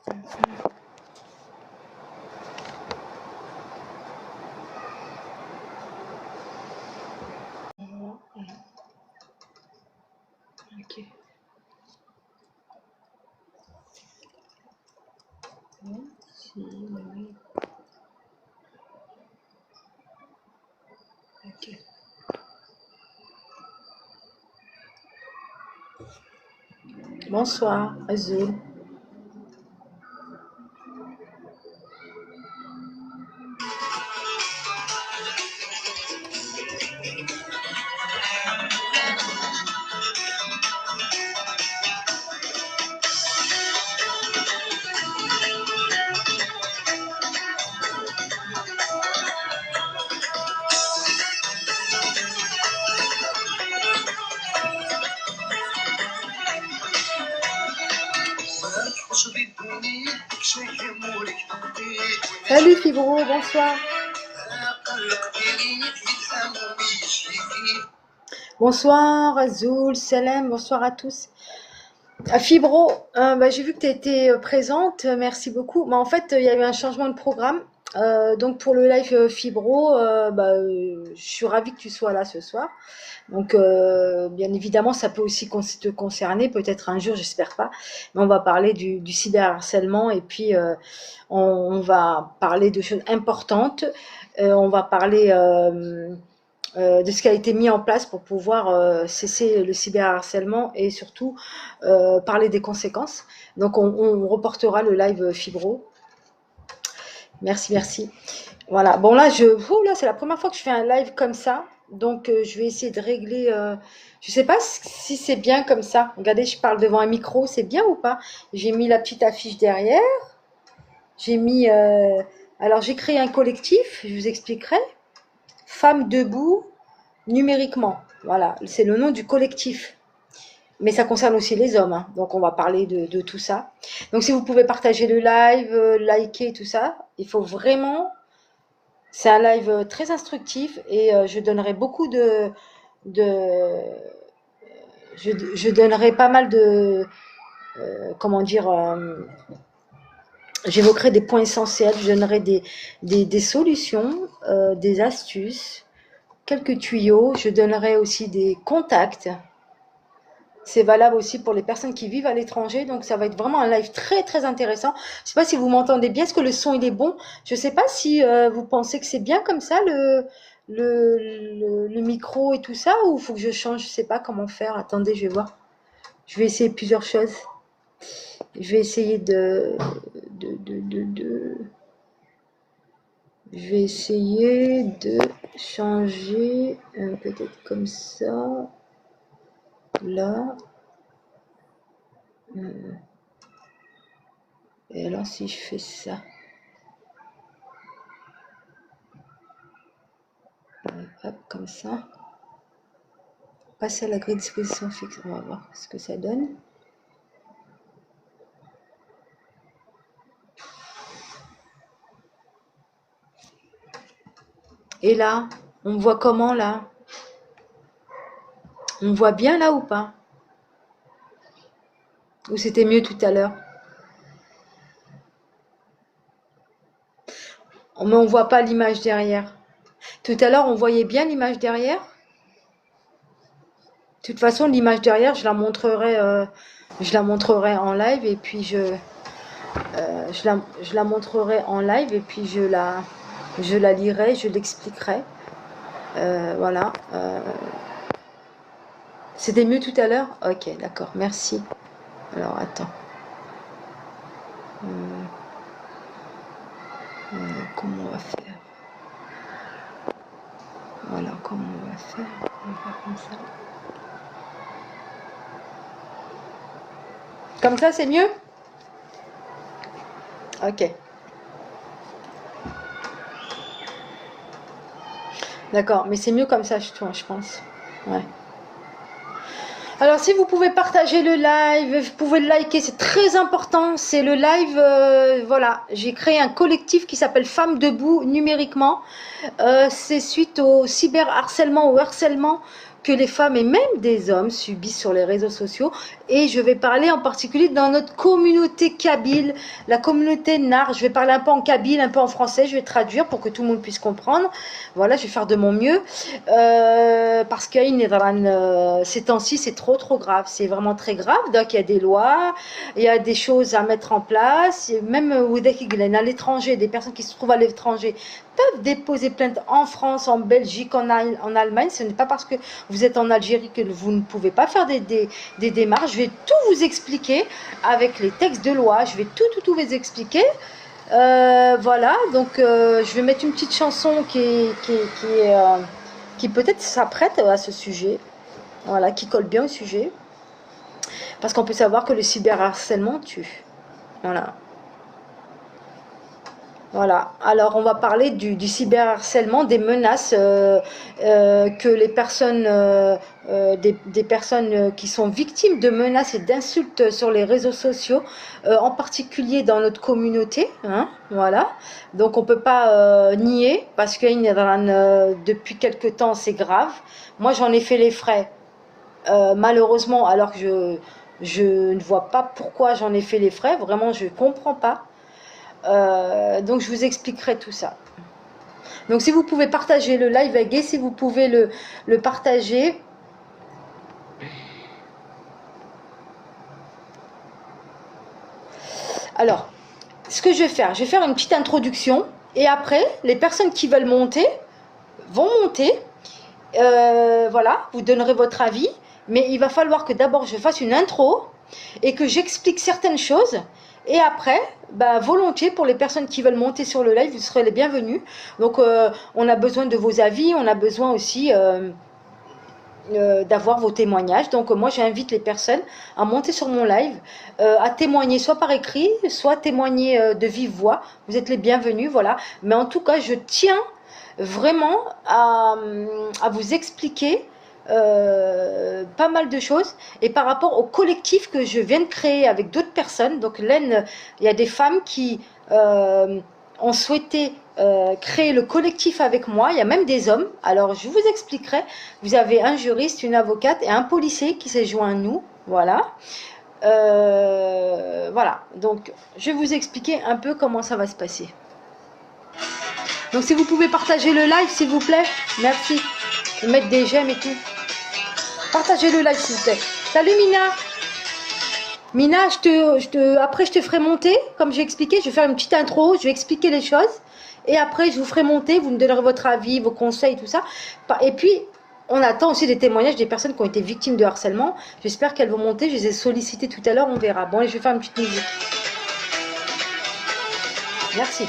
Ok. Oui. Ok. Bonsoir, Azul. Salut Fibro, bonsoir. Bonsoir Azul, Salem, bonsoir à tous. Fibro, j'ai vu que tu étais présente, merci beaucoup. En fait, il y a eu un changement de programme. Donc pour le live Fibro, je suis ravie que tu sois là ce soir. Donc bien évidemment, ça peut aussi te concerner, peut-être un jour, j'espère pas. Mais on va parler du cyberharcèlement et puis on va parler de choses importantes. On va parler de ce qui a été mis en place pour pouvoir cesser le cyberharcèlement et surtout parler des conséquences. Donc on reportera le live Fibro. Merci. Voilà, bon là, c'est la première fois que je fais un live comme ça. Donc je vais essayer de régler, je sais pas si c'est bien comme ça. Regardez, je parle devant un micro, c'est bien ou pas? J'ai mis la petite affiche derrière. J'ai mis, alors j'ai créé un collectif, je vous expliquerai. Femmes debout numériquement. Voilà, c'est le nom du collectif. Mais ça concerne aussi les hommes, hein. Donc on va parler de tout ça. Donc si vous pouvez partager le live, liker, tout ça, il faut vraiment... C'est un live très instructif et je donnerai beaucoup je donnerai pas mal de... j'évoquerai des points essentiels, je donnerai des solutions, des astuces, quelques tuyaux, je donnerai aussi des contacts. C'est valable aussi pour les personnes qui vivent à l'étranger, donc ça va être vraiment un live très très intéressant. Je ne sais pas si vous m'entendez bien, est-ce que le son il est bon? Je ne sais pas si vous pensez que c'est bien comme ça le micro et tout ça, ou il faut que je change, je ne sais pas comment faire. Attendez, je vais voir. Je vais essayer plusieurs choses. Je vais essayer je vais essayer de changer peut-être comme ça. Là. Et alors si je fais ça. Hop, comme ça. Passer à la grille de disposition fixe. On va voir ce que ça donne. Et là, on me voit comment là? On me voit bien là ou pas? Ou c'était mieux tout à l'heure? Mais on voit pas l'image derrière. Tout à l'heure, on voyait bien l'image derrière. De toute façon, l'image derrière, je la montrerai en live et puis je la montrerai en live et puis je la lirai, je l'expliquerai. Voilà. C'était mieux tout à l'heure? Ok, d'accord, merci. Alors, attends. Comment on va faire? Voilà, comment on va faire? On va faire comme ça. Comme ça, c'est mieux? Ok. D'accord, mais c'est mieux comme ça, je pense. Ouais. Alors, si vous pouvez partager le live, vous pouvez le liker, c'est très important. C'est le live, voilà. J'ai créé un collectif qui s'appelle Femmes debout numériquement. C'est suite au cyberharcèlement, au harcèlement que les femmes et même des hommes subissent sur les réseaux sociaux. Et je vais parler en particulier dans notre communauté kabyle, la communauté Nar. Je vais parler un peu en kabyle, un peu en français. Je vais traduire pour que tout le monde puisse comprendre. Voilà, je vais faire de mon mieux. Parce que ces temps-ci, c'est trop grave. C'est vraiment très grave. Donc, il y a des lois, il y a des choses à mettre en place. Même à l'étranger, des personnes qui se trouvent à l'étranger peuvent déposer plainte en France, en Belgique, en Allemagne. Ce n'est pas parce que vous êtes en Algérie que vous ne pouvez pas faire des démarches. Je vais tout vous expliquer avec les textes de loi. Je vais tout vous expliquer. Voilà, donc je vais mettre une petite chanson qui peut-être s'apprête à ce sujet. Voilà, qui colle bien au sujet. Parce qu'on peut savoir que le cyberharcèlement tue. Voilà. Voilà, alors on va parler du cyberharcèlement, des menaces que les personnes, des personnes qui sont victimes de menaces et d'insultes sur les réseaux sociaux, en particulier dans notre communauté, hein, voilà. Donc on ne peut pas nier, parce que depuis quelque temps c'est grave. Moi j'en ai fait les frais, malheureusement, alors que je ne vois pas pourquoi j'en ai fait les frais, vraiment je ne comprends pas. Donc je vous expliquerai tout ça. Donc si vous pouvez partager le live avec, si vous pouvez le partager. Alors, ce que je vais faire une petite introduction. Et après, les personnes qui veulent monter vont monter. Voilà, vous donnerez votre avis. Mais il va falloir que d'abord je fasse une intro et que j'explique certaines choses. Et après, bah, volontiers, pour les personnes qui veulent monter sur le live, vous serez les bienvenus. Donc, on a besoin de vos avis, on a besoin aussi d'avoir vos témoignages. Donc, moi, j'invite les personnes à monter sur mon live, à témoigner soit par écrit, soit témoigner de vive voix. Vous êtes les bienvenus, voilà. Mais en tout cas, je tiens vraiment à vous expliquer pas mal de choses, et par rapport au collectif que je viens de créer avec d'autres personnes. Donc il y a des femmes qui ont souhaité créer le collectif avec moi. Il y a même des hommes, alors je vous expliquerai. Vous avez un juriste, une avocate et un policier qui s'est joint à nous, voilà. Voilà, donc je vais vous expliquer un peu comment ça va se passer. Donc si vous pouvez partager le live s'il vous plaît, merci, et mettre des j'aime et tout. Partagez le live s'il vous plaît. Salut Mina. Mina, après je te ferai monter, comme j'ai expliqué, je vais faire une petite intro, je vais expliquer les choses. Et après je vous ferai monter, vous me donnerez votre avis, vos conseils, tout ça. Et puis, on attend aussi des témoignages des personnes qui ont été victimes de harcèlement. J'espère qu'elles vont monter, je les ai sollicitées tout à l'heure, on verra. Bon, allez, je vais faire une petite musique. Merci.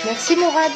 Merci Mourad.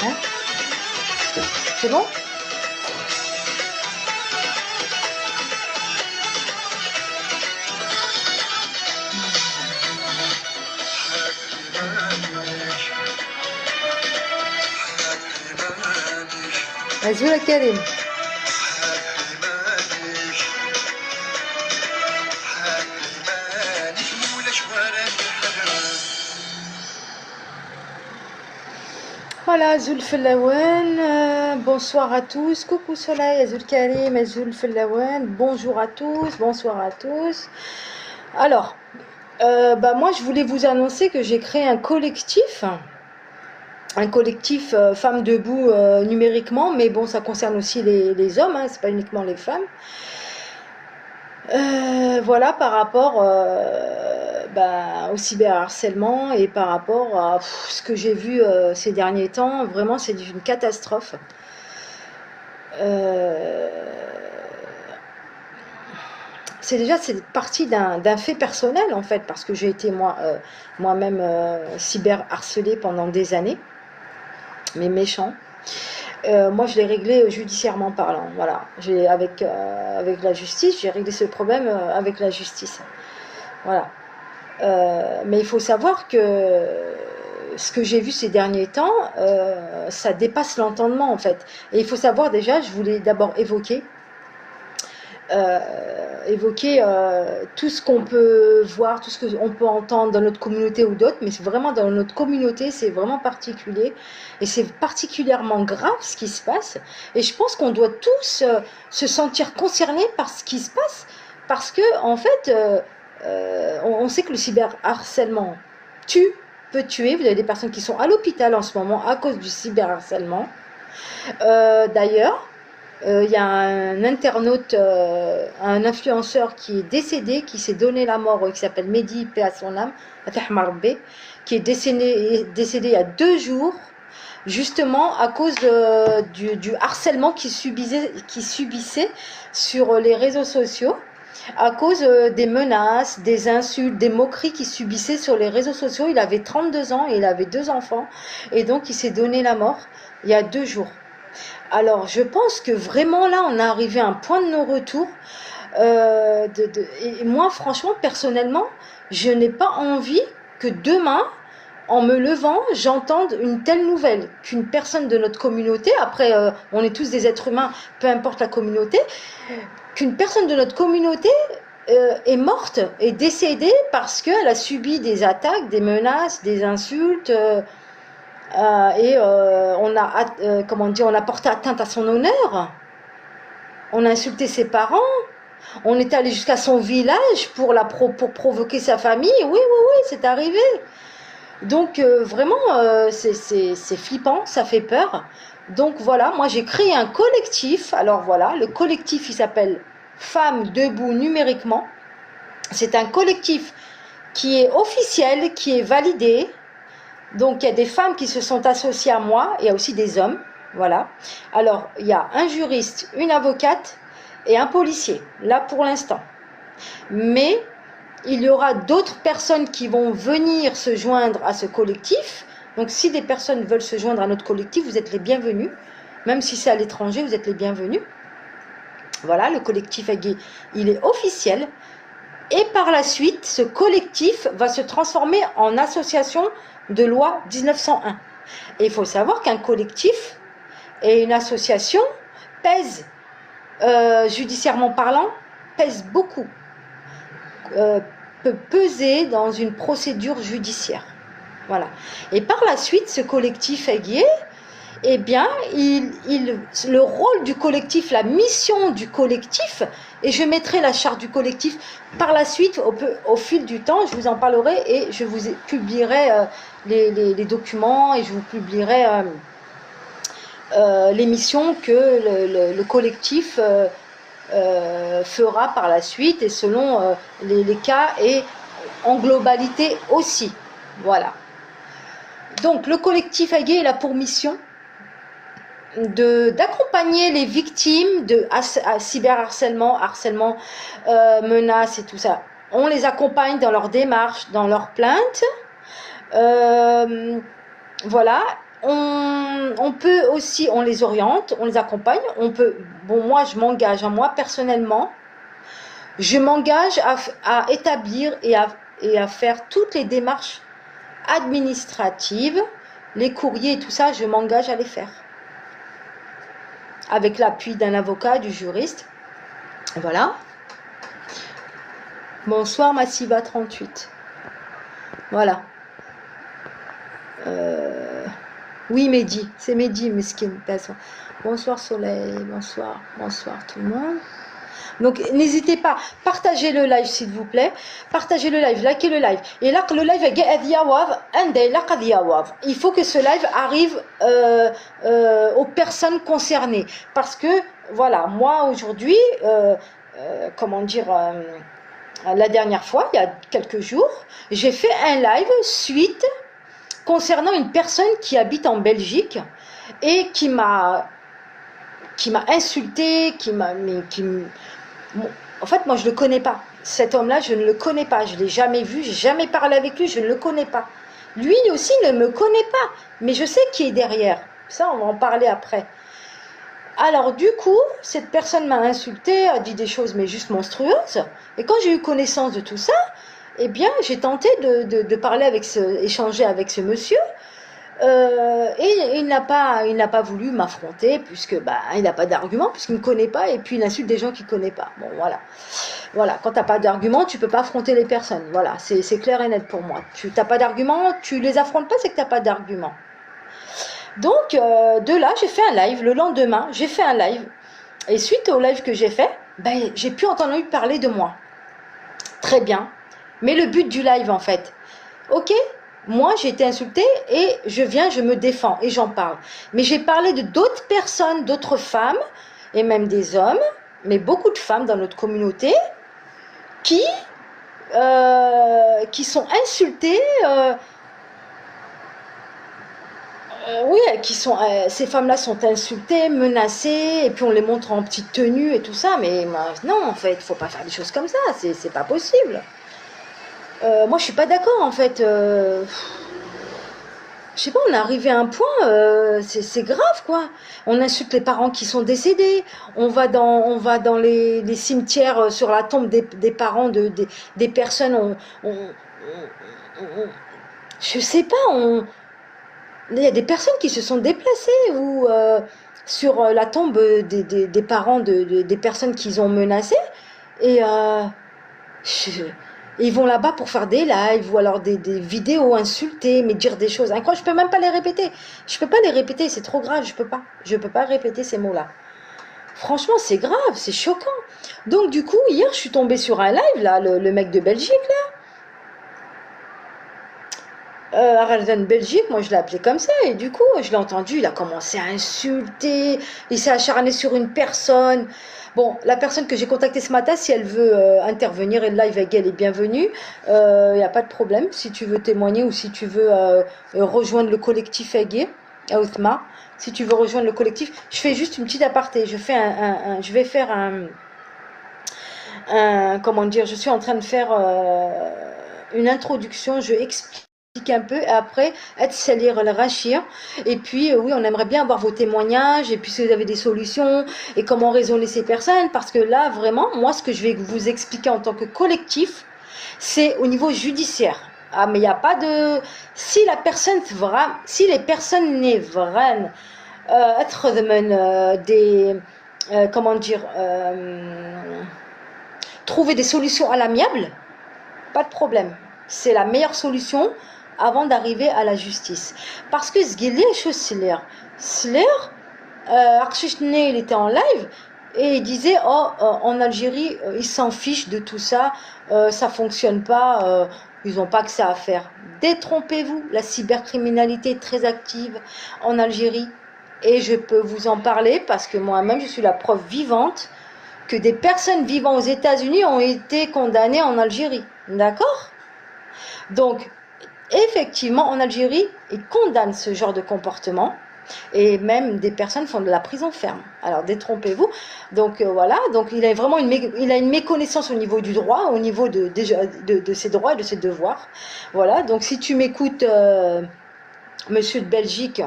Hein? C'est bon? Azul Karim. Voilà, Azul Fellawen, bonsoir à tous, coucou Soleil, Azul Karim, Azul Fellawen, bonjour à tous, bonsoir à tous. Alors, moi je voulais vous annoncer que j'ai créé un collectif Femmes Debout numériquement, mais bon, ça concerne aussi les hommes, hein, c'est pas uniquement les femmes. Voilà, par rapport au cyberharcèlement et par rapport à ce que j'ai vu ces derniers temps, vraiment c'est une catastrophe. C'est parti d'un fait personnel en fait, parce que j'ai été moi-même cyberharcelée pendant des années, mais méchant. Moi je l'ai réglé judiciairement parlant, voilà. Avec la justice, j'ai réglé ce problème avec la justice. Voilà. Mais il faut savoir que ce que j'ai vu ces derniers temps, ça dépasse l'entendement en fait. Et il faut savoir déjà, je voulais d'abord évoquer tout ce qu'on peut voir, tout ce qu'on peut entendre dans notre communauté ou d'autres, mais c'est vraiment dans notre communauté, c'est vraiment particulier et c'est particulièrement grave ce qui se passe. Et je pense qu'on doit tous se sentir concernés par ce qui se passe, parce que en fait, on sait que le cyberharcèlement peut tuer. Vous avez des personnes qui sont à l'hôpital en ce moment à cause du cyberharcèlement. D'ailleurs, il y a un internaute, un influenceur qui est décédé, qui s'est donné la mort, qui s'appelle Mehdi, paix à son âme, qui est décédé il y a 2 jours, justement à cause du harcèlement qu'il subissait sur les réseaux sociaux, à cause des menaces, des insultes, des moqueries qu'il subissait sur les réseaux sociaux. Il avait 32 ans et il avait 2 enfants, et donc il s'est donné la mort il y a 2 jours. Alors, je pense que vraiment là, on est arrivé à un point de non-retour. Et moi, franchement, personnellement, je n'ai pas envie que demain, en me levant, j'entende une telle nouvelle, qu'une personne de notre communauté, après, on est tous des êtres humains, peu importe la communauté, qu'une personne de notre communauté est morte, est décédée parce qu'elle a subi des attaques, des menaces, des insultes. On a porté atteinte à son honneur, on a insulté ses parents, on est allé jusqu'à son village pour provoquer sa famille. Oui, c'est arrivé. Donc vraiment, c'est flippant, ça fait peur. Donc voilà, moi j'ai créé un collectif. Alors voilà, le collectif il s'appelle Femmes Debout numériquement. C'est un collectif qui est officielle, qui est validée. Donc, il y a des femmes qui se sont associées à moi, il y a aussi des hommes, voilà. Alors, il y a un juriste, une avocate et un policier, là pour l'instant. Mais il y aura d'autres personnes qui vont venir se joindre à ce collectif. Donc, si des personnes veulent se joindre à notre collectif, vous êtes les bienvenus. Même si c'est à l'étranger, vous êtes les bienvenus. Voilà, le collectif Agué, il est officiel. Et par la suite, ce collectif va se transformer en association de loi 1901. Et il faut savoir qu'un collectif et une association pèsent, judiciairement parlant, pèsent beaucoup. Peut peser dans une procédure judiciaire. Voilà. Et par la suite, ce collectif Agué, eh bien, le rôle du collectif, la mission du collectif, et je mettrai la charte du collectif par la suite, au fil du temps, je vous en parlerai et je vous publierai les documents et je vous publierai les missions que le collectif fera par la suite et selon les cas et en globalité aussi. Voilà. Donc, le collectif Agué est là pour mission d'accompagner les victimes de cyberharcèlement, harcèlement, menaces et tout ça. On les accompagne dans leur démarche, dans leur plainte. Voilà. On peut aussi, on les oriente, on les accompagne. On peut, bon, moi je m'engage, moi personnellement, je m'engage à établir et à faire toutes les démarches administratives, les courriers et tout ça, je m'engage à les faire. Avec l'appui d'un avocat, du juriste. Voilà. Bonsoir Massiva 38. Voilà. Oui Mehdi, c'est Mehdi, mesquine. Bonsoir Soleil, bonsoir tout le monde. Donc n'hésitez pas, partagez le live s'il vous plaît, partagez le live, likez le live. Et là que le live il faut que ce live arrive aux personnes concernées. Parce que voilà, moi aujourd'hui, comment dire, la dernière fois, il y a quelques jours, j'ai fait un live suite concernant une personne qui habite en Belgique et qui m'a insulté, en fait, moi, je ne le connais pas. Cet homme-là, je ne le connais pas. Je ne l'ai jamais vu, j'ai jamais parlé avec lui, je ne le connais pas. Lui aussi ne me connaît pas, mais je sais qui est derrière. Ça, on va en parler après. Alors, du coup, cette personne m'a insulté, a dit des choses, mais juste monstrueuses. Et quand j'ai eu connaissance de tout ça, eh bien, j'ai tenté de parler échanger avec ce monsieur. Et il n'a pas voulu m'affronter puisque il n'a pas d'argument, puisqu'il ne me connaît pas et puis il insulte des gens qu'il ne connaît pas. Bon, voilà, quand tu n'as pas d'argument, tu ne peux pas affronter les personnes. Voilà, c'est clair et net pour moi. Tu n'as pas d'argument, tu les affrontes pas, c'est que tu n'as pas d'argument. Donc, de là, j'ai fait un live. Le lendemain, j'ai fait un live. Et suite au live que j'ai fait, j'ai pu entendre parler de moi. Très bien. Mais le but du live, en fait, ok, moi j'ai été insultée et je me défends et j'en parle. Mais j'ai parlé de d'autres personnes, d'autres femmes et même des hommes, mais beaucoup de femmes dans notre communauté qui sont insultées. Oui, ces femmes-là sont insultées, menacées, et puis on les montre en petite tenue et tout ça. Mais non, en fait, il ne faut pas faire des choses comme ça. C'est pas possible. Moi, je suis pas d'accord, en fait. Je sais pas, on est arrivé à un point, c'est grave, quoi. On insulte les parents qui sont décédés. On va dans les cimetières sur la tombe des parents des personnes. Je sais pas, il y a des personnes qui se sont déplacées ou sur la tombe des parents des personnes qu'ils ont menacées. Et ils vont là-bas pour faire des lives ou alors des vidéos insultées, mais dire des choses incroyables. Je peux même pas les répéter. Je peux pas les répéter, c'est trop grave, je peux pas répéter ces mots-là. Franchement, c'est grave, c'est choquant. Donc du coup, hier, je suis tombée sur un live, là, le mec de Belgique, là. Arden Belgique, moi je l'ai appelé comme ça, et du coup, je l'ai entendu, il a commencé à insulter, il s'est acharné sur une personne. Bon, la personne que j'ai contactée ce matin, si elle veut intervenir et le live avec elle est bienvenue, il n'y a pas de problème. Si tu veux témoigner ou si tu veux rejoindre le collectif Agué, à Othma, si tu veux rejoindre le collectif, je fais juste une petite aparté, je vais faire comment dire, je suis en train de faire une introduction, je explique un peu et après être salir le rachir et puis oui on aimerait bien avoir vos témoignages et puis si vous avez des solutions et comment raisonner ces personnes parce que là vraiment moi ce que je vais vous expliquer en tant que collectif c'est au niveau judiciaire. Ah mais il n'y a pas de si la personne si les personnes n'est vraiment être des comment dire trouver des solutions à l'amiable, pas de problème. C'est la meilleure solution avant d'arriver à la justice. Parce que ce qu'il est chose Slayer, il était en live et il disait oh en Algérie ils s'en fichent de tout ça, ça fonctionne pas, ils n'ont pas que ça à faire. Détrompez-vous, la cybercriminalité est très active en Algérie et je peux vous en parler parce que moi-même je suis la preuve vivante que des personnes vivant aux États-Unis ont été condamnées en Algérie. D'accord? Donc, effectivement, en Algérie, ils condamnent ce genre de comportement. Et même des personnes font de la prison ferme. Alors, détrompez-vous. Donc, voilà. Donc, il a vraiment une méconnaissance au niveau du droit, au niveau de ses droits et de ses devoirs. Voilà. Donc, si tu m'écoutes, monsieur de Belgique,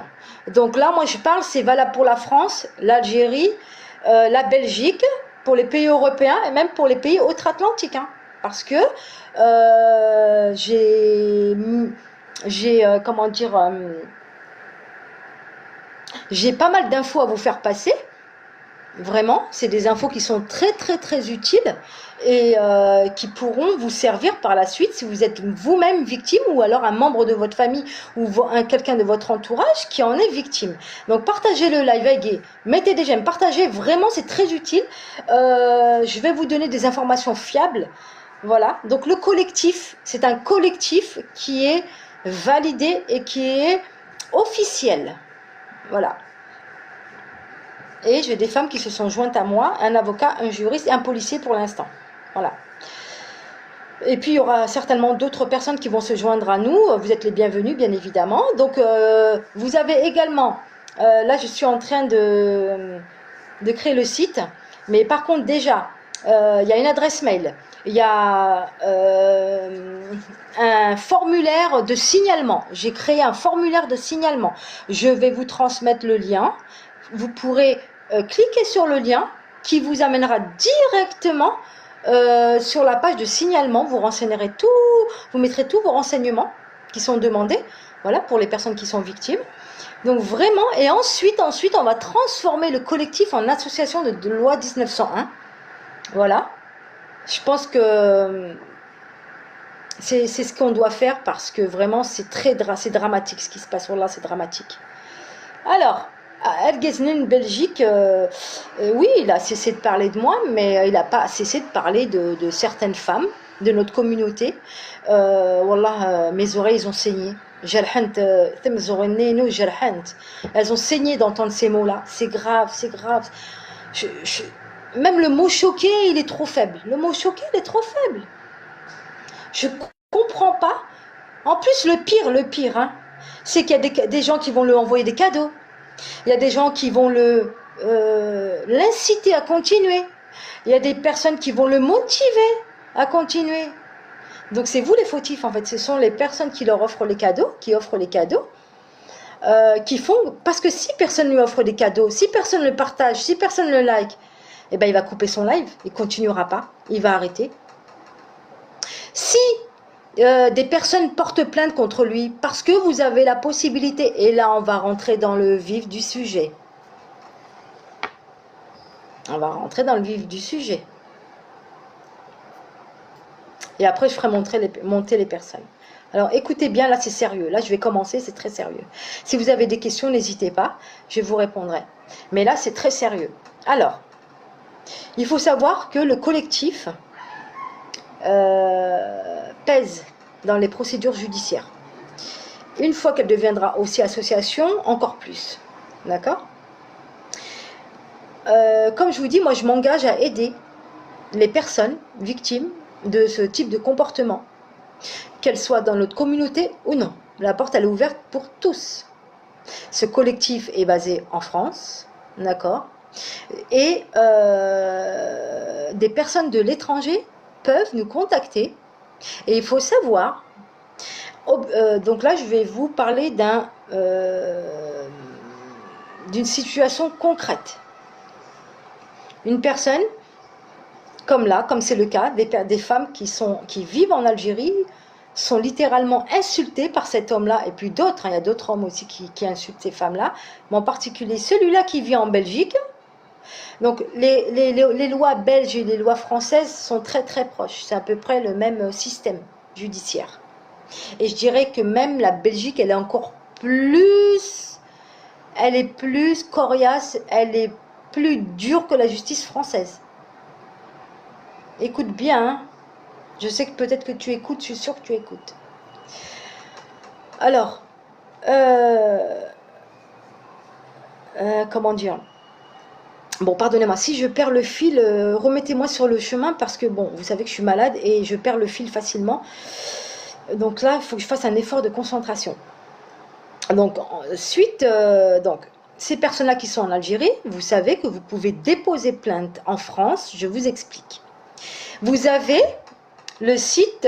donc là, moi, je parle, c'est valable pour la France, l'Algérie, la Belgique, pour les pays européens et même pour les pays outre-Atlantique. Hein, parce que comment dire, j'ai pas mal d'infos à vous faire passer. Vraiment, c'est des infos qui sont très très très utiles et qui pourront vous servir par la suite si vous êtes vous-même victime ou alors un membre de votre famille ou quelqu'un de votre entourage qui en est victime. Donc partagez le live avec, mettez des j'aime, partagez, vraiment c'est très utile. Je vais vous donner des informations fiables. Voilà, donc le collectif, c'est un collectif qui est validé et qui est officiel. Voilà. Et j'ai des femmes qui se sont jointes à moi, un avocat, un juriste et un policier pour l'instant. Voilà. Et puis il y aura certainement d'autres personnes qui vont se joindre à nous. Vous êtes les bienvenus, bien évidemment. Donc vous avez également, là je suis en train de créer le site. Mais par contre déjà, il y a une adresse mail. Il y a un formulaire de signalement. J'ai créé un formulaire de signalement. Je vais vous transmettre le lien. Vous pourrez cliquez sur le lien qui vous amènera directement sur la page de signalement. Vous renseignerez tout, vous mettrez tous vos renseignements qui sont demandés, voilà, pour les personnes qui sont victimes. Donc vraiment, et ensuite on va transformer le collectif en association de loi 1901. Voilà. Je pense que c'est ce qu'on doit faire parce que vraiment c'est dramatique ce qui se passe là, c'est dramatique. Alors, Ergesnen Belgique, oui, il a cessé de parler de moi, mais il n'a pas cessé de parler de certaines femmes de notre communauté. Wallah, mes oreilles ont saigné. Elles ont saigné d'entendre ces mots-là. C'est grave, c'est grave. Même le mot choqué, il est trop faible. Le mot choqué, il est trop faible. Je comprends pas. En plus, le pire, hein, c'est qu'il y a des gens qui vont lui envoyer des cadeaux. Il y a des gens qui vont l'inciter à continuer. Il y a des personnes qui vont le motiver à continuer. Donc c'est vous les fautifs en fait. Ce sont les personnes qui leur offrent les cadeaux, qui offrent les cadeaux, qui font... Parce que si personne lui offre des cadeaux, si personne le partage, si personne le like, eh ben il va couper son live. Il ne continuera pas. Il va arrêter. Si des personnes portent plainte contre lui parce que vous avez la possibilité, et là on va rentrer dans le vif du sujet. On va rentrer dans le vif du sujet. Et après je ferai monter les personnes. Alors écoutez bien, là c'est sérieux, là je vais commencer, c'est très sérieux. Si vous avez des questions, n'hésitez pas, je vous répondrai. Mais là c'est très sérieux. Alors, il faut savoir que le collectif pèse dans les procédures judiciaires. Une fois qu'elle deviendra aussi association, encore plus. D'accord? Comme je vous dis, moi je m'engage à aider les personnes victimes de ce type de comportement, qu'elles soient dans notre communauté ou non. La porte elle est ouverte pour tous. Ce collectif est basé en France, d'accord? Et des personnes de l'étranger peuvent nous contacter. Et il faut savoir, donc là je vais vous parler d'une situation concrète. Une personne, comme là, comme c'est le cas, des femmes qui vivent en Algérie, sont littéralement insultées par cet homme-là, et puis d'autres, hein, il y a d'autres hommes aussi qui insultent ces femmes-là, mais en particulier celui-là qui vit en Belgique. Donc les lois belges et les lois françaises sont très très proches, c'est à peu près le même système judiciaire. Et je dirais que même la Belgique, elle est plus coriace, elle est plus dure que la justice française. Écoute bien, hein. Je sais que peut-être que tu écoutes, je suis sûre que tu écoutes. Alors, comment dire? Bon, pardonnez-moi, si je perds le fil, remettez-moi sur le chemin parce que, bon, vous savez que je suis malade et je perds le fil facilement. Donc là, il faut que je fasse un effort de concentration. Donc, ensuite, ces personnes-là qui sont en Algérie, vous savez que vous pouvez déposer plainte en France, je vous explique. Vous avez le site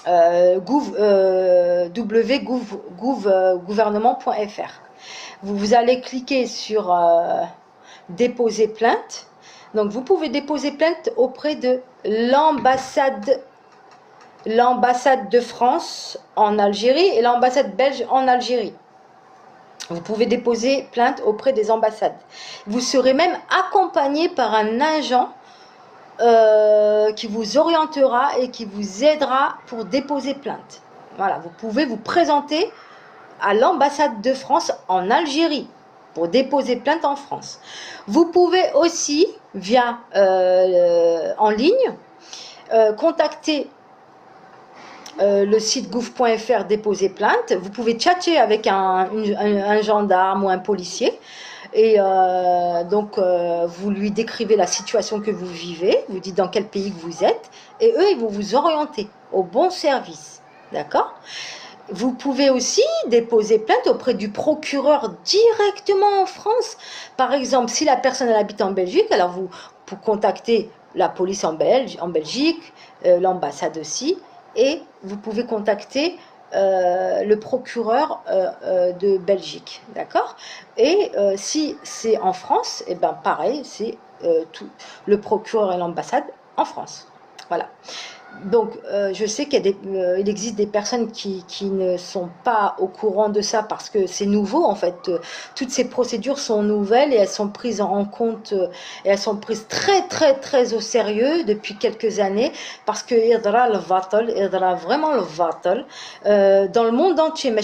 www.gouvernement.fr. Vous allez cliquer sur déposer plainte. Donc vous pouvez déposer plainte auprès de l'ambassade de France en Algérie et l'ambassade belge en Algérie. Vous pouvez déposer plainte auprès des ambassades. Vous serez même accompagné par un agent qui vous orientera et qui vous aidera pour déposer plainte. Voilà, vous pouvez vous présenter à l'ambassade de France en Algérie pour déposer plainte en France. Vous pouvez aussi, via en ligne, contacter le site gouv.fr déposer plainte. Vous pouvez chatter avec un gendarme ou un policier. Et vous lui décrivez la situation que vous vivez, vous dites dans quel pays que vous êtes, et eux, ils vont vous orienter au bon service. D'accord? Vous pouvez aussi déposer plainte auprès du procureur directement en France. Par exemple, si la personne elle habite en Belgique, alors vous contactez la police en Belgique, l'ambassade aussi, et vous pouvez contacter le procureur de Belgique, d'accord? Et si c'est en France, et ben pareil, c'est le procureur et l'ambassade en France. Voilà. Donc, je sais qu'il existe des personnes qui ne sont pas au courant de ça parce que c'est nouveau en fait. Toutes ces procédures sont nouvelles et elles sont prises en compte et elles sont prises très très très au sérieux depuis quelques années parce que Idra vraiment le vatal dans le monde entier.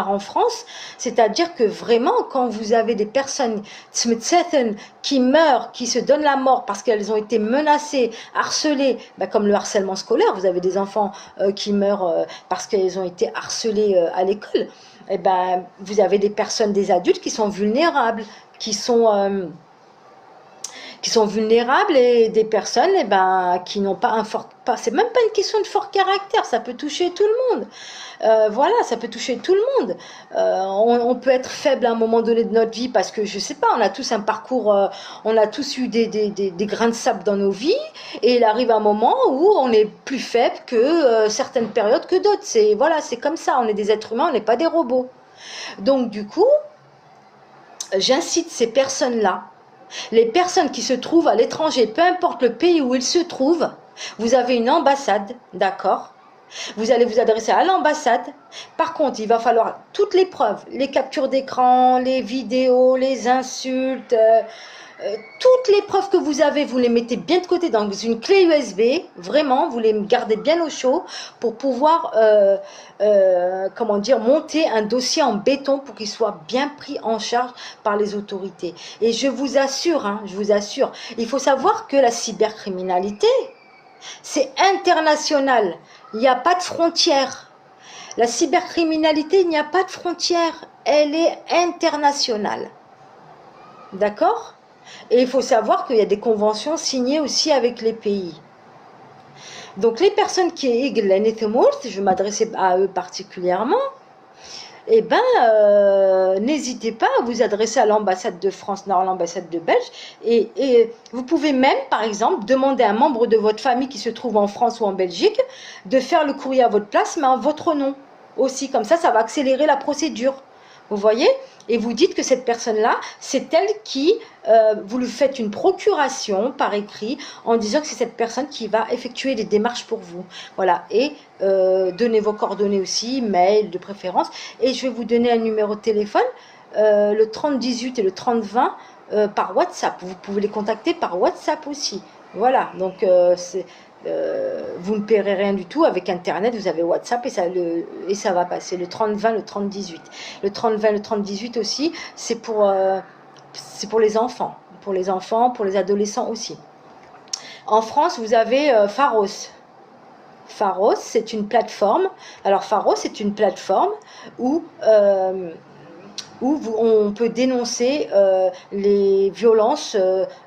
En France, c'est-à-dire que vraiment quand vous avez des personnes qui meurent, qui se donnent la mort parce qu'elles ont été menacées, harcelées, comme le harcèlement scolaire, vous avez des enfants qui meurent parce qu'elles ont été harcelées à l'école, et vous avez des personnes, des adultes qui sont vulnérables, qui sont vulnérables et des personnes qui n'ont pas c'est même pas une question de fort caractère, ça peut toucher tout le monde. Voilà, ça peut toucher tout le monde. On peut être faible à un moment donné de notre vie parce que, je sais pas, on a tous un parcours, on a tous eu des grains de sable dans nos vies et il arrive un moment où on est plus faible que certaines périodes que d'autres. Voilà, c'est comme ça, on est des êtres humains, on n'est pas des robots. Donc du coup, j'incite ces personnes-là, les personnes qui se trouvent à l'étranger, peu importe le pays où ils se trouvent, vous avez une ambassade, d'accord? Vous allez vous adresser à l'ambassade. Par contre, il va falloir toutes les preuves, les captures d'écran, les vidéos, les insultes, toutes les preuves que vous avez, vous les mettez bien de côté dans une clé USB. Vraiment, vous les gardez bien au chaud pour pouvoir, monter un dossier en béton pour qu'il soit bien pris en charge par les autorités. Et je vous assure, il faut savoir que la cybercriminalité, c'est international. Il n'y a pas de frontières. La cybercriminalité, il n'y a pas de frontière, elle est internationale. D'accord? Et il faut savoir qu'il y a des conventions signées aussi avec les pays. Donc les personnes qui je m'adressais à eux particulièrement, eh ben, n'hésitez pas à vous adresser à l'ambassade de France, non, à l'ambassade de Belge, et vous pouvez même, par exemple, demander à un membre de votre famille qui se trouve en France ou en Belgique de faire le courrier à votre place, mais en votre nom aussi. Comme ça va accélérer la procédure. Vous voyez? Et vous dites que cette personne-là, c'est elle qui, vous lui faites une procuration par écrit en disant que c'est cette personne qui va effectuer les démarches pour vous. Voilà. Et donnez vos coordonnées aussi, mail de préférence. Et je vais vous donner un numéro de téléphone, le 3018 et le 3020 par WhatsApp. Vous pouvez les contacter par WhatsApp aussi. Voilà. Donc, vous ne paierez rien du tout avec Internet, vous avez WhatsApp et ça va passer. Le 30-20, le 30-18. Le 30-20, le 30-18 aussi, c'est pour les enfants. Pour les enfants, pour les adolescents aussi. En France, vous avez Pharos. Pharos, c'est une plateforme. Alors, Pharos, c'est une plateforme où on peut dénoncer les violences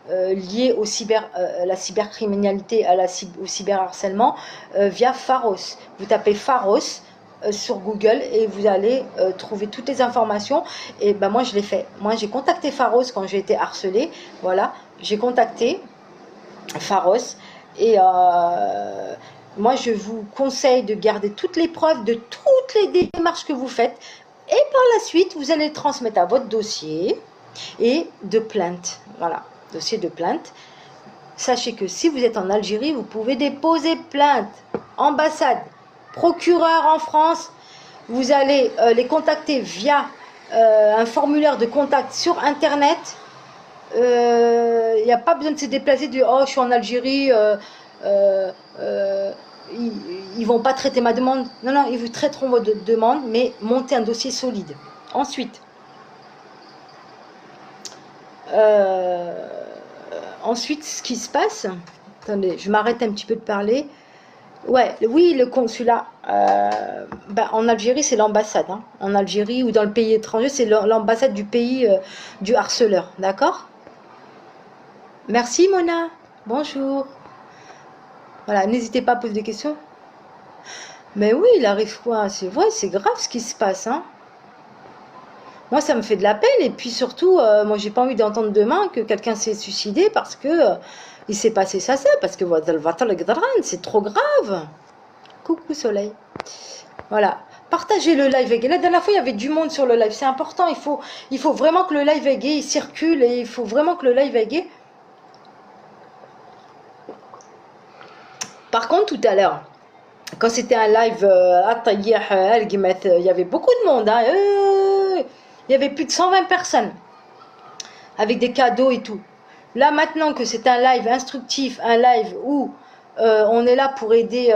liées la cybercriminalité, au cyberharcèlement via Pharos. Vous tapez Pharos sur Google et vous allez trouver toutes les informations. Et ben moi je l'ai fait. Moi j'ai contacté Pharos quand j'ai été harcelée. Voilà, j'ai contacté Pharos et moi je vous conseille de garder toutes les preuves de toutes les démarches que vous faites. Et par la suite, vous allez le transmettre à votre dossier et de plainte. Voilà, dossier de plainte. Sachez que si vous êtes en Algérie, vous pouvez déposer plainte. Ambassade, procureur en France, vous allez les contacter via un formulaire de contact sur Internet. Il n'y a pas besoin de se déplacer du « Oh, je suis en Algérie, ils vont pas traiter ma demande. » Non, non, ils vous traiteront votre demande, mais montez un dossier solide. Ensuite, ce qui se passe, attendez, je m'arrête un petit peu de parler. Ouais, oui, le consulat, en Algérie, c'est l'ambassade. Hein. En Algérie ou dans le pays étranger, c'est l'ambassade du pays du harceleur. D'accord? Merci, Mona. Bonjour. Voilà, n'hésitez pas à poser des questions. Mais oui, il arrive quoi? C'est vrai, c'est grave ce qui se passe. Hein. Moi, ça me fait de la peine. Et puis surtout, moi, j'ai pas envie d'entendre demain que quelqu'un s'est suicidé parce que il s'est passé ça. Parce que c'est trop grave. Coucou Soleil. Voilà. Partagez le live. La dernière fois, il y avait du monde sur le live. C'est important. Il faut vraiment que le live il circule et il faut vraiment que le live Par contre, tout à l'heure, quand c'était un live il y avait beaucoup de monde. Hein, il y avait plus de 120 personnes avec des cadeaux et tout. Là, maintenant que c'est un live instructif, un live où on est là pour aider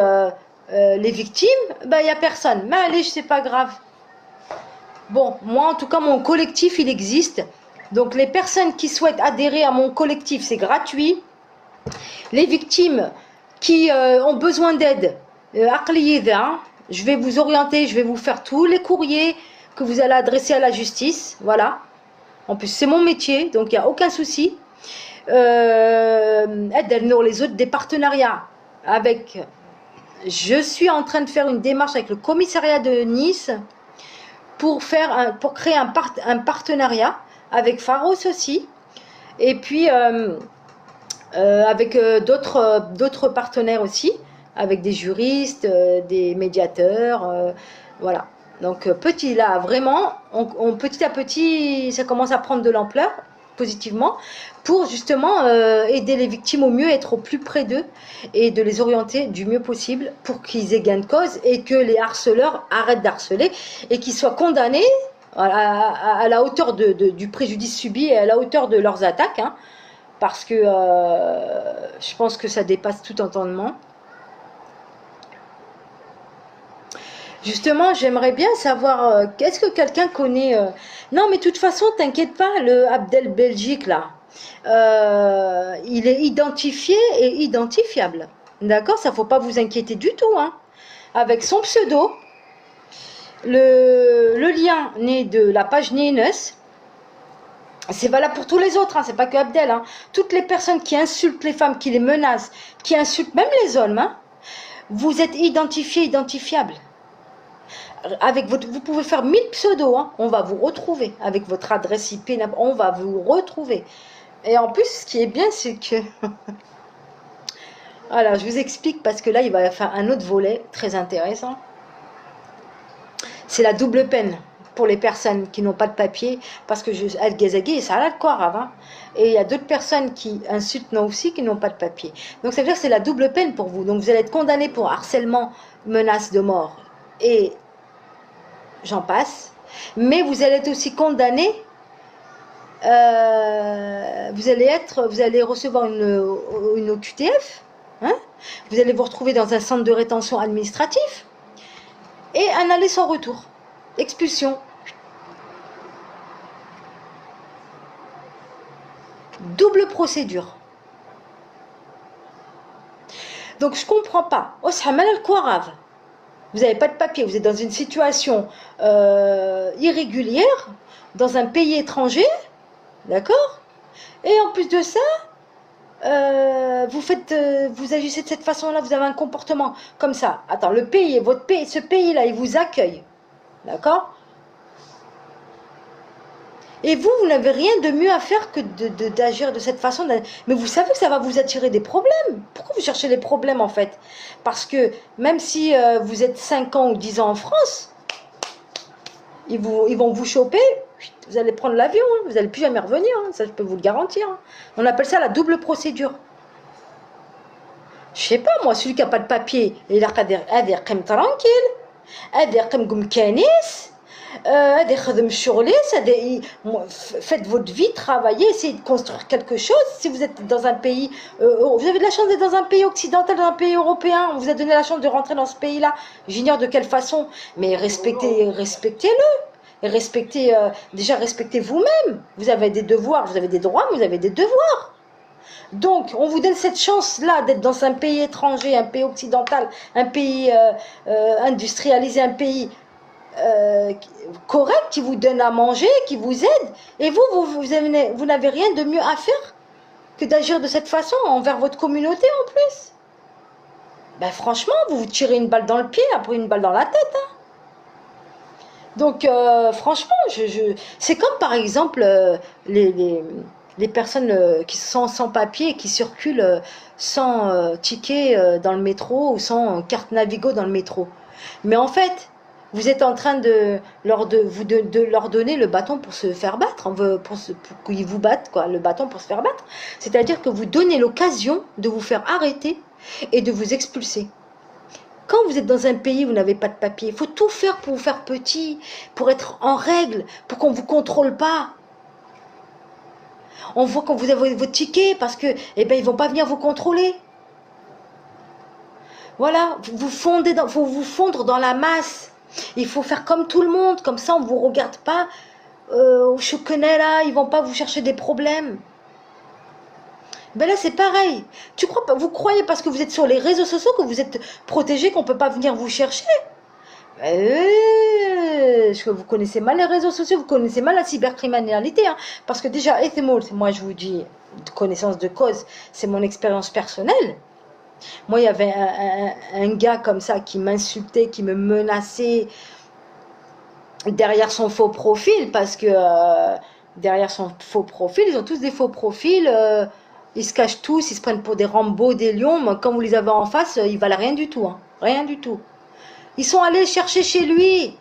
les victimes, il n'y a personne. Mais allez, c'est pas grave. Bon, moi, en tout cas, mon collectif, il existe. Donc, les personnes qui souhaitent adhérer à mon collectif, c'est gratuit. Les victimes qui ont besoin d'aide, je vais vous orienter, je vais vous faire tous les courriers que vous allez adresser à la justice. Voilà. En plus, c'est mon métier, donc il n'y a aucun souci. Les autres, des partenariats avec... Je suis en train de faire une démarche avec le commissariat de Nice pour créer un partenariat avec Pharos aussi. Et puis... avec d'autres partenaires aussi, avec des juristes, des médiateurs, voilà. Donc petit là, vraiment, petit à petit, ça commence à prendre de l'ampleur, positivement, pour justement aider les victimes au mieux, être au plus près d'eux et de les orienter du mieux possible pour qu'ils aient gain de cause et que les harceleurs arrêtent d'harceler et qu'ils soient condamnés à la hauteur du préjudice subi et à la hauteur de leurs attaques, hein. Parce que je pense que ça dépasse tout entendement. Justement, j'aimerais bien savoir, est-ce que quelqu'un connaît... Non, mais de toute façon, t'inquiète pas, le Abdel Belgique, là, il est identifié et identifiable. D'accord? Ça ne faut pas vous inquiéter du tout. Hein. Avec son pseudo, Le lien né de la page Nines, c'est valable pour tous les autres, hein, c'est pas que Abdel. Hein. Toutes les personnes qui insultent les femmes, qui les menacent, qui insultent même les hommes, hein, vous êtes identifiables. Avec votre, vous pouvez faire 1000 pseudos, hein, on va vous retrouver. Avec votre adresse IP, on va vous retrouver. Et en plus, ce qui est bien, c'est que... Alors, je vous explique parce que là, il va faire un autre volet très intéressant. C'est la double peine pour les personnes qui n'ont pas de papier, parce que El-Ghazaghi, ça a quoi, hein. Et il y a d'autres personnes qui insultent nous aussi qui n'ont pas de papier. Donc ça veut dire que c'est la double peine pour vous. Donc vous allez être condamné pour harcèlement, menace de mort et j'en passe. Mais vous allez être aussi condamné. Vous allez recevoir une OQTF. Hein, vous allez vous retrouver dans un centre de rétention administratif et un aller sans retour. Expulsion. Double procédure. Donc je comprends pas. Vous n'avez pas de papier, vous êtes dans une situation irrégulière, dans un pays étranger, d'accord? Et en plus de ça, vous agissez de cette façon-là, vous avez un comportement comme ça. Attends, le pays, votre pays, ce pays-là, il vous accueille, d'accord? Et vous n'avez rien de mieux à faire que d'agir de cette façon. Mais vous savez que ça va vous attirer des problèmes. Pourquoi vous cherchez les problèmes en fait? Parce que même si vous êtes 5 ans ou 10 ans en France, ils vont vous choper, vous allez prendre l'avion, hein, vous n'allez plus jamais revenir, hein, ça je peux vous le garantir. Hein. On appelle ça la double procédure. Je sais pas moi, celui qui n'a pas de papier, il a tranquille, faites votre vie, travaillez, essayez de construire quelque chose. Si vous êtes dans un pays, vous avez de la chance d'être dans un pays occidental, dans un pays européen, on vous a donné la chance de rentrer dans ce pays-là. J'ignore de quelle façon, mais respectez-le. Déjà respectez vous-même. Vous avez des devoirs, vous avez des droits, mais vous avez des devoirs. Donc, on vous donne cette chance-là d'être dans un pays étranger, un pays occidental, un pays industrialisé, un pays correct qui vous donne à manger, qui vous aide, et vous n'avez rien de mieux à faire que d'agir de cette façon envers votre communauté en plus. Ben franchement, vous vous tirez une balle dans le pied, après une balle dans la tête. Hein. Donc franchement, c'est comme par exemple les personnes qui sont sans papier et qui circulent sans ticket dans le métro ou sans carte Navigo dans le métro. Mais en fait, vous êtes en train de leur donner le bâton pour se faire battre, pour qu'ils vous battent, quoi, le bâton pour se faire battre. C'est-à-dire que vous donnez l'occasion de vous faire arrêter et de vous expulser. Quand vous êtes dans un pays où vous n'avez pas de papier, il faut tout faire pour vous faire petit, pour être en règle, pour qu'on ne vous contrôle pas. On voit quand vous avez vos tickets parce que, eh ben, ils ne vont pas venir vous contrôler. Voilà, faut vous fondre dans la masse. Il faut faire comme tout le monde, comme ça on ne vous regarde pas au chocolat là, ils vont pas vous chercher des problèmes. Ben là c'est pareil. Vous croyez parce que vous êtes sur les réseaux sociaux que vous êtes protégé, qu'on ne peut pas venir vous chercher? Vous connaissez mal les réseaux sociaux, vous connaissez mal la cybercriminalité. Hein, parce que déjà, moi je vous dis, de connaissance de cause, c'est mon expérience personnelle. Moi, il y avait un gars comme ça qui m'insultait, qui me menaçait derrière son faux profil, parce que derrière son faux profil, ils ont tous des faux profils, ils se cachent tous, ils se prennent pour des Rambo, des lions, mais quand vous les avez en face, ils valent rien du tout, hein, rien du tout. Ils sont allés le chercher chez lui,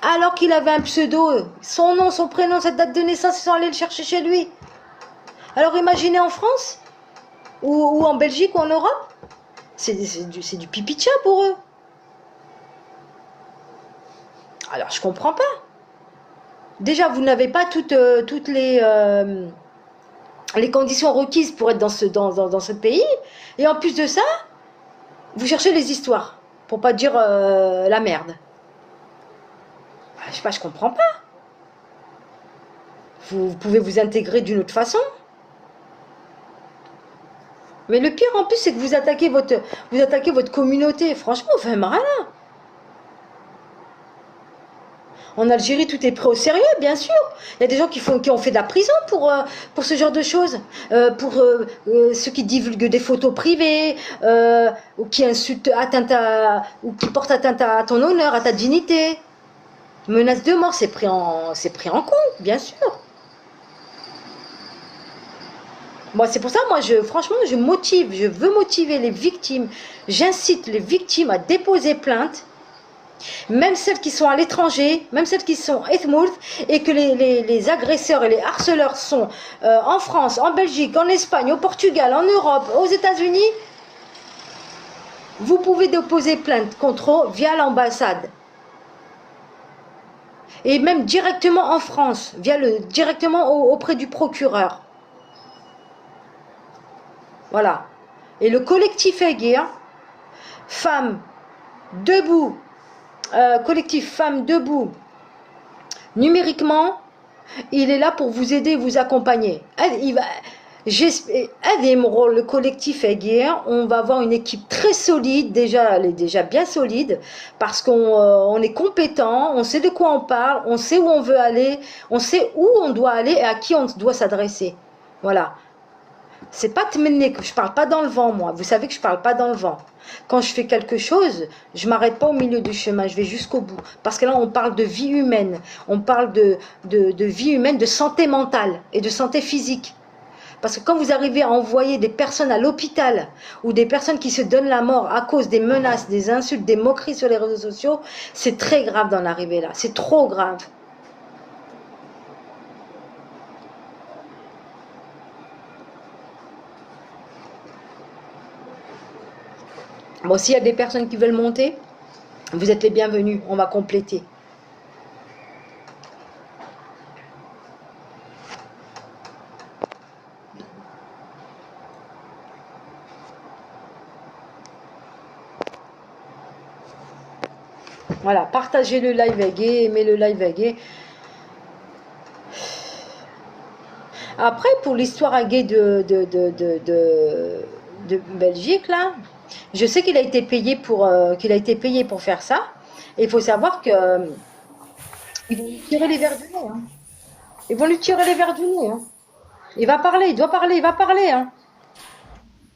alors qu'il avait un pseudo, son nom, son prénom, sa date de naissance, ils sont allés le chercher chez lui. Alors imaginez en France ou en Belgique ou en Europe, c'est du pipi de chat pour eux. Alors je comprends pas. Déjà vous n'avez pas toutes les conditions requises pour être dans ce pays, et en plus de ça, vous cherchez les histoires pour pas dire la merde. Je sais pas, je comprends pas. Vous pouvez vous intégrer d'une autre façon. Mais le pire en plus, c'est que vous attaquez votre communauté. Franchement, vous faites marre là. En Algérie, tout est pris au sérieux, bien sûr. Il y a des gens qui ont fait de la prison pour ce genre de choses. Ceux qui divulguent des photos privées, ou qui insultent, ou qui portent atteinte à ton honneur, à ta dignité. Menace de mort, c'est pris en compte, bien sûr. Moi, c'est pour ça, franchement, je veux motiver les victimes. J'incite les victimes à déposer plainte, même celles qui sont à l'étranger, même celles qui sont ethmoult, et que les agresseurs et les harceleurs sont en France, en Belgique, en Espagne, au Portugal, en Europe, aux États-Unis. Vous pouvez déposer plainte contre eux via l'ambassade. Et même directement en France, directement auprès du procureur. Voilà. Et le collectif Aguirre, Femmes Debout, collectif Femmes Debout, numériquement, il est là pour vous aider, vous accompagner. Le collectif Aguirre, on va avoir une équipe très solide, déjà, elle est déjà bien solide, parce qu'on est compétent, on sait de quoi on parle, on sait où on veut aller, on sait où on doit aller et à qui on doit s'adresser. Voilà. C'est pas que je parle pas dans le vent, moi. Vous savez que je parle pas dans le vent. Quand je fais quelque chose, je m'arrête pas au milieu du chemin, je vais jusqu'au bout. Parce que là, on parle de vie humaine, on parle de vie humaine, de santé mentale et de santé physique. Parce que quand vous arrivez à envoyer des personnes à l'hôpital ou des personnes qui se donnent la mort à cause des menaces, des insultes, des moqueries sur les réseaux sociaux, c'est très grave d'en arriver là. C'est trop grave. Bon, s'il y a des personnes qui veulent monter, vous êtes les bienvenus, on va compléter. Voilà, partagez le live avec eux, aimez le live avec eux. Après, pour l'histoire à gay de Belgique, là, je sais qu'il a été payé pour faire ça. Et il faut savoir que ils vont lui tirer les verres du nez. Hein. Ils vont lui tirer les verres du nez. Hein. Il va parler, il doit parler, il va parler. Hein.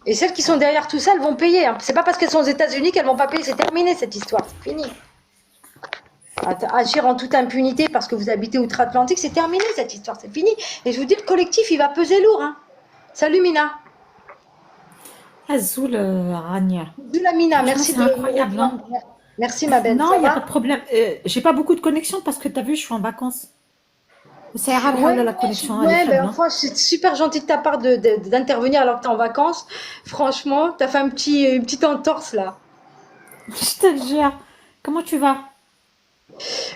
Et celles qui sont derrière tout ça, elles vont payer. Hein. C'est pas parce qu'elles sont aux États-Unis qu'elles vont pas payer. C'est terminé cette histoire, c'est fini. Agir en toute impunité parce que vous habitez outre-Atlantique, c'est terminé cette histoire, c'est fini. Et je vous dis, le collectif, il va peser lourd. Hein. Salut Mina. Azoul, Rania. Salut Mina, merci C'est incroyable. Hein. Merci ma belle. Non, il n'y a pas de problème. J'ai pas beaucoup de connexion parce que tu as vu, je suis en vacances. C'est rare la connexion. Enfin, c'est super gentil de ta part d'intervenir alors que tu es en vacances. Franchement, tu as fait une petite entorse là. Je te le jure. Comment tu vas?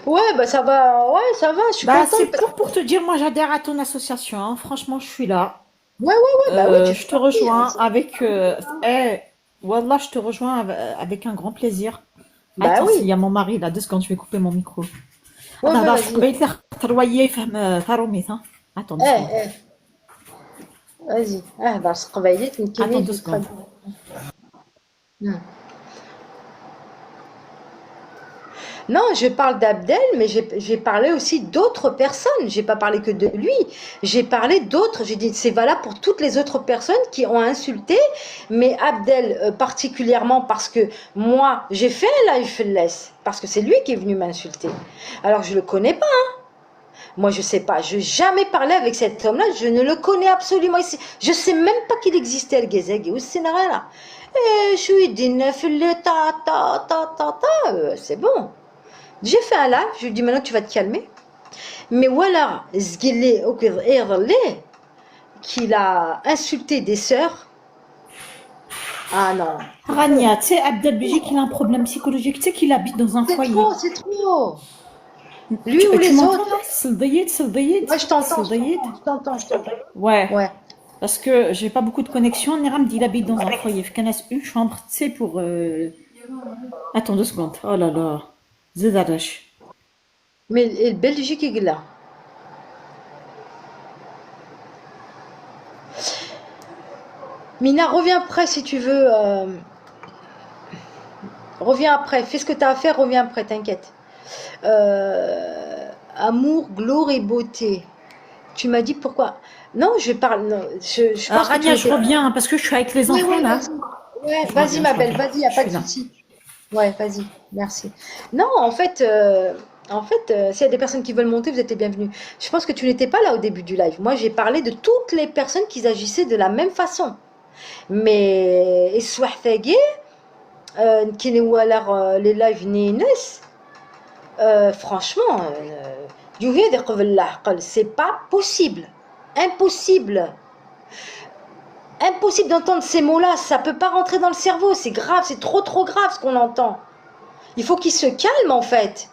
Ouais, bah ça va. Ouais, ça va. Je suis contente. C'est pour te dire, moi j'adhère à ton association. Hein. Franchement, je suis là. Ouais. Bah oui, je te rejoins avec. Wallah, je te rejoins avec un grand plaisir. Bah Attends, oui. il y a mon mari là, 2 secondes, je vais couper mon micro. Ouais, أنا vas-y. بغيت لك ترويي فهم ثروميت ها. Attends 2 secondes. Vas-y. Bah, ce قبيلة Attends 2 secondes. Non, je parle d'Abdel, mais j'ai parlé aussi d'autres personnes. J'ai pas parlé que de lui. J'ai parlé d'autres. J'ai dit c'est valable pour toutes les autres personnes qui ont insulté, mais Abdel particulièrement parce que moi j'ai fait un live felless parce que c'est lui qui est venu m'insulter. Alors je le connais pas. Hein. Moi je sais pas. Je n'ai jamais parlé avec cet homme-là. Je ne le connais absolument. Je sais même pas qu'il existait le Gezeg ou scénario là. Je suis dit c'est bon. J'ai fait un live, je lui ai dit maintenant tu vas te calmer. Mais voilà, qu'il a insulté des sœurs. Ah non. Rania, tu sais, Abdel Belgique, il a un problème psychologique. Tu sais qu'il habite dans un foyer. C'est trop. Lui ou les autres. Moi, je t'entends. Ouais. Parce que j'ai pas beaucoup de connexion. Niram dit il habite dans un foyer. Il y a une chambre, tu sais, pour. Attends 2 secondes. Oh là là. Zedarash. Mais le Belgique est là. Mina, reviens après si tu veux. Reviens après. Fais ce que tu as à faire, reviens après, t'inquiète. Amour, gloire et beauté. Tu m'as dit pourquoi? Non, je parle. Non, je pense que tu Rania, je étais. reviens parce que je suis avec les Oui, enfants oui, là. vas-y. Ouais, vas-y, Je ma belle, reviens. vas-y, y a Je pas suis de là. souci. Ouais, vas-y, merci. Non, s'il y a des personnes qui veulent monter, vous êtes les bienvenus. Je pense que tu n'étais pas là au début du live. Moi, j'ai parlé de toutes les personnes qui agissaient de la même façon. Mais السوحفاقي qui les lives نينس franchement يهيد قبل العقل c'est pas possible, impossible. Impossible d'entendre ces mots-là, ça peut pas rentrer dans le cerveau, c'est grave, c'est trop grave ce qu'on entend. Il faut qu'il se calme en fait.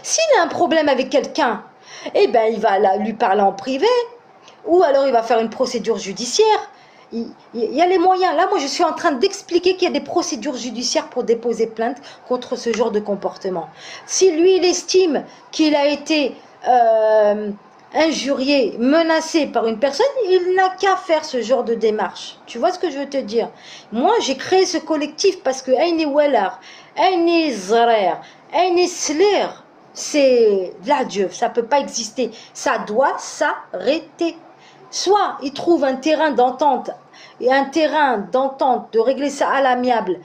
S'il a un problème avec quelqu'un, eh ben il va lui parler en privé, ou alors il va faire une procédure judiciaire. Il y a les moyens. Là, moi, je suis en train d'expliquer qu'il y a des procédures judiciaires pour déposer plainte contre ce genre de comportement. Si lui, il estime qu'il a été injurié, menacé par une personne, il n'a qu'à faire ce genre de démarche. Tu vois ce que je veux te dire? Moi, j'ai créé ce collectif parce que Aini Wellar, Aini Zrer, Aini Sler, c'est là Dieu, ça peut pas exister. Ça doit s'arrêter. Soit ils trouvent un terrain d'entente et un terrain d'entente de régler ça à l'amiable.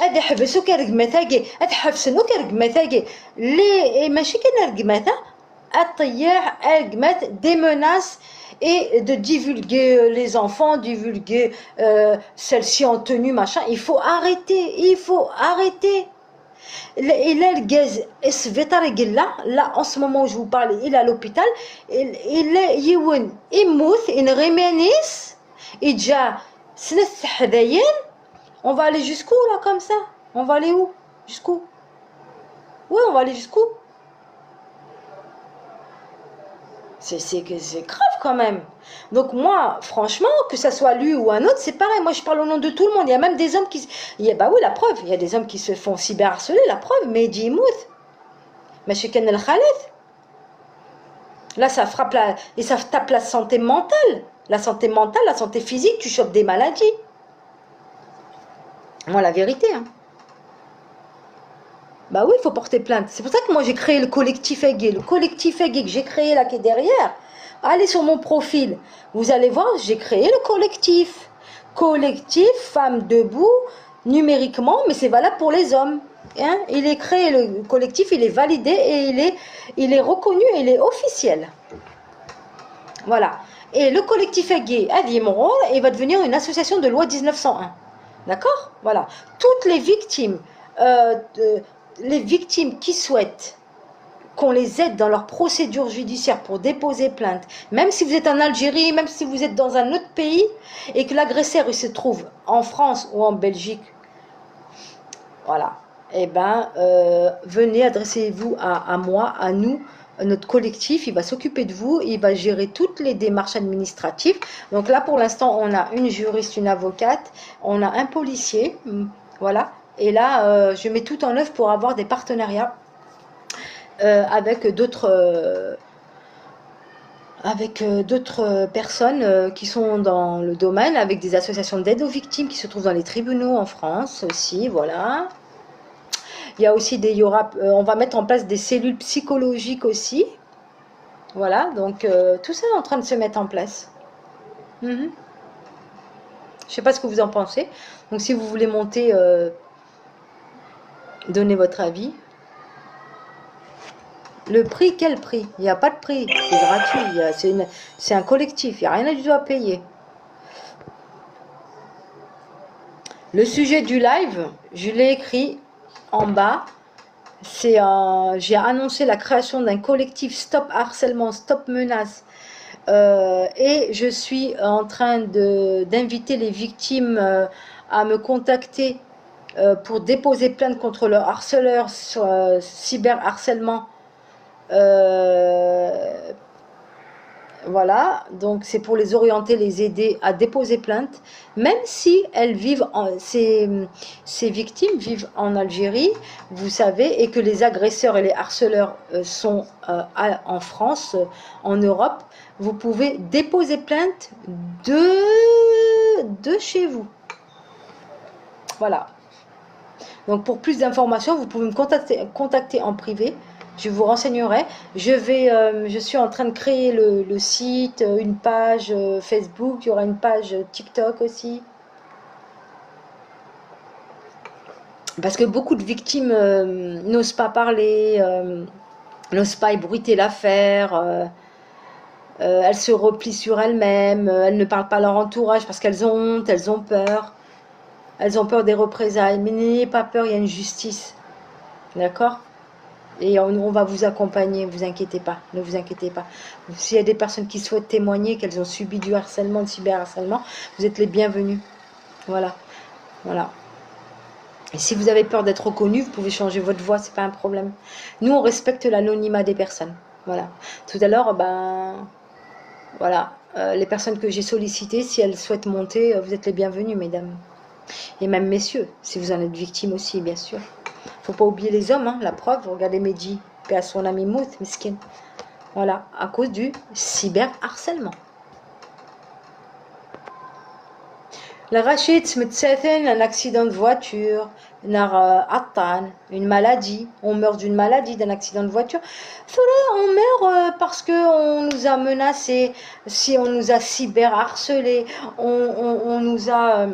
هذا يحبسوا كرقمتاكي هذا حبسنو كرقمتاكي لي ماشي كنرقمتا الطياح رقمات des menaces et de divulguer les enfants, divulguer celle-ci en tenue, machin. Il faut arrêter. Il a le gaz, là, en ce moment où je vous parle, il est à l'hôpital, il est يون يموت إن غيمانيس إجا سنة حذايين. On va aller jusqu'où là comme ça? On va aller où? Jusqu'où? Oui, on va aller jusqu'où? C'est grave quand même. Donc moi, franchement, que ça soit lui ou un autre, c'est pareil. Moi, je parle au nom de tout le monde. Il y a même des hommes qui... bah oui, la preuve. Il y a des hommes qui se font cyberharceler. La preuve, mais Djimout. Mais chez Ken El Khaled. Là, ça frappe et ça tape la santé mentale. La santé mentale, la santé physique, tu chopes des maladies. Moi, la vérité. Hein. Bah oui, il faut porter plainte. C'est pour ça que moi, j'ai créé le collectif Aigué. Le collectif Aigué que j'ai créé là, qui est derrière. Allez sur mon profil. Vous allez voir, j'ai créé le collectif. Collectif Femmes Debout, numériquement, mais c'est valable pour les hommes. Hein, il est créé, le collectif, il est validé et il est reconnu, il est officiel. Voilà. Et le collectif Agué à Diemorol, il va devenir une association de loi 1901. D'accord? Voilà. Toutes les victimes qui souhaitent qu'on les aide dans leur procédure judiciaire pour déposer plainte, même si vous êtes en Algérie, même si vous êtes dans un autre pays, et que l'agresseur il se trouve en France ou en Belgique, voilà. Eh ben, venez, adressez-vous à moi, à nous, notre collectif, il va s'occuper de vous, il va gérer toutes les démarches administratives. Donc là, pour l'instant, on a une juriste, une avocate, on a un policier, voilà. Et là, je mets tout en œuvre pour avoir des partenariats avec d'autres personnes qui sont dans le domaine, avec des associations d'aide aux victimes qui se trouvent dans les tribunaux en France aussi, voilà. Il y a aussi on va mettre en place des cellules psychologiques aussi. Voilà, donc tout ça est en train de se mettre en place. Je ne sais pas ce que vous en pensez. Donc si vous voulez monter, donnez votre avis. Le prix, quel prix? Il n'y a pas de prix, c'est gratuit, c'est un collectif, il n'y a rien du tout à payer. Le sujet du live, je l'ai écrit en bas. J'ai annoncé la création d'un collectif Stop Harcèlement, Stop Menace. Et je suis en train d'inviter les victimes à me contacter pour déposer plainte contre leur harceleur sur cyberharcèlement. Voilà, donc c'est pour les orienter, les aider à déposer plainte, même si ces victimes vivent en Algérie, vous savez, et que les agresseurs et les harceleurs sont en France, en Europe. Vous pouvez déposer plainte de chez vous. Voilà. Donc pour plus d'informations, vous pouvez me contacter en privé. Je vous renseignerai. Je suis en train de créer le site, une page Facebook, il y aura une page TikTok aussi. Parce que beaucoup de victimes n'osent pas parler, n'osent pas ébruiter l'affaire, elles se replient sur elles-mêmes, elles ne parlent pas à leur entourage parce qu'elles ont honte, elles ont peur. Elles ont peur des représailles. Mais n'ayez pas peur, il y a une justice. D'accord? Et on va vous accompagner, ne vous inquiétez pas, ne vous inquiétez pas. S'il y a des personnes qui souhaitent témoigner qu'elles ont subi du harcèlement, du cyberharcèlement, vous êtes les bienvenus. Voilà, voilà. Et si vous avez peur d'être reconnu, vous pouvez changer votre voix, c'est pas un problème. Nous, on respecte l'anonymat des personnes. Voilà. Tout à l'heure, voilà, les personnes que j'ai sollicitées, si elles souhaitent monter, vous êtes les bienvenus, mesdames. Et même messieurs, si vous en êtes victime aussi, bien sûr. Faut pas oublier les hommes, hein, la preuve, regardez Mehdi, paix à son ami Mouth, miskin. Voilà, à cause du cyberharcèlement. La Rachid, un accident de voiture, une maladie, on meurt d'une maladie, d'un accident de voiture. On meurt parce qu'on nous a menacés, si on nous a cyberharcelés, on nous a...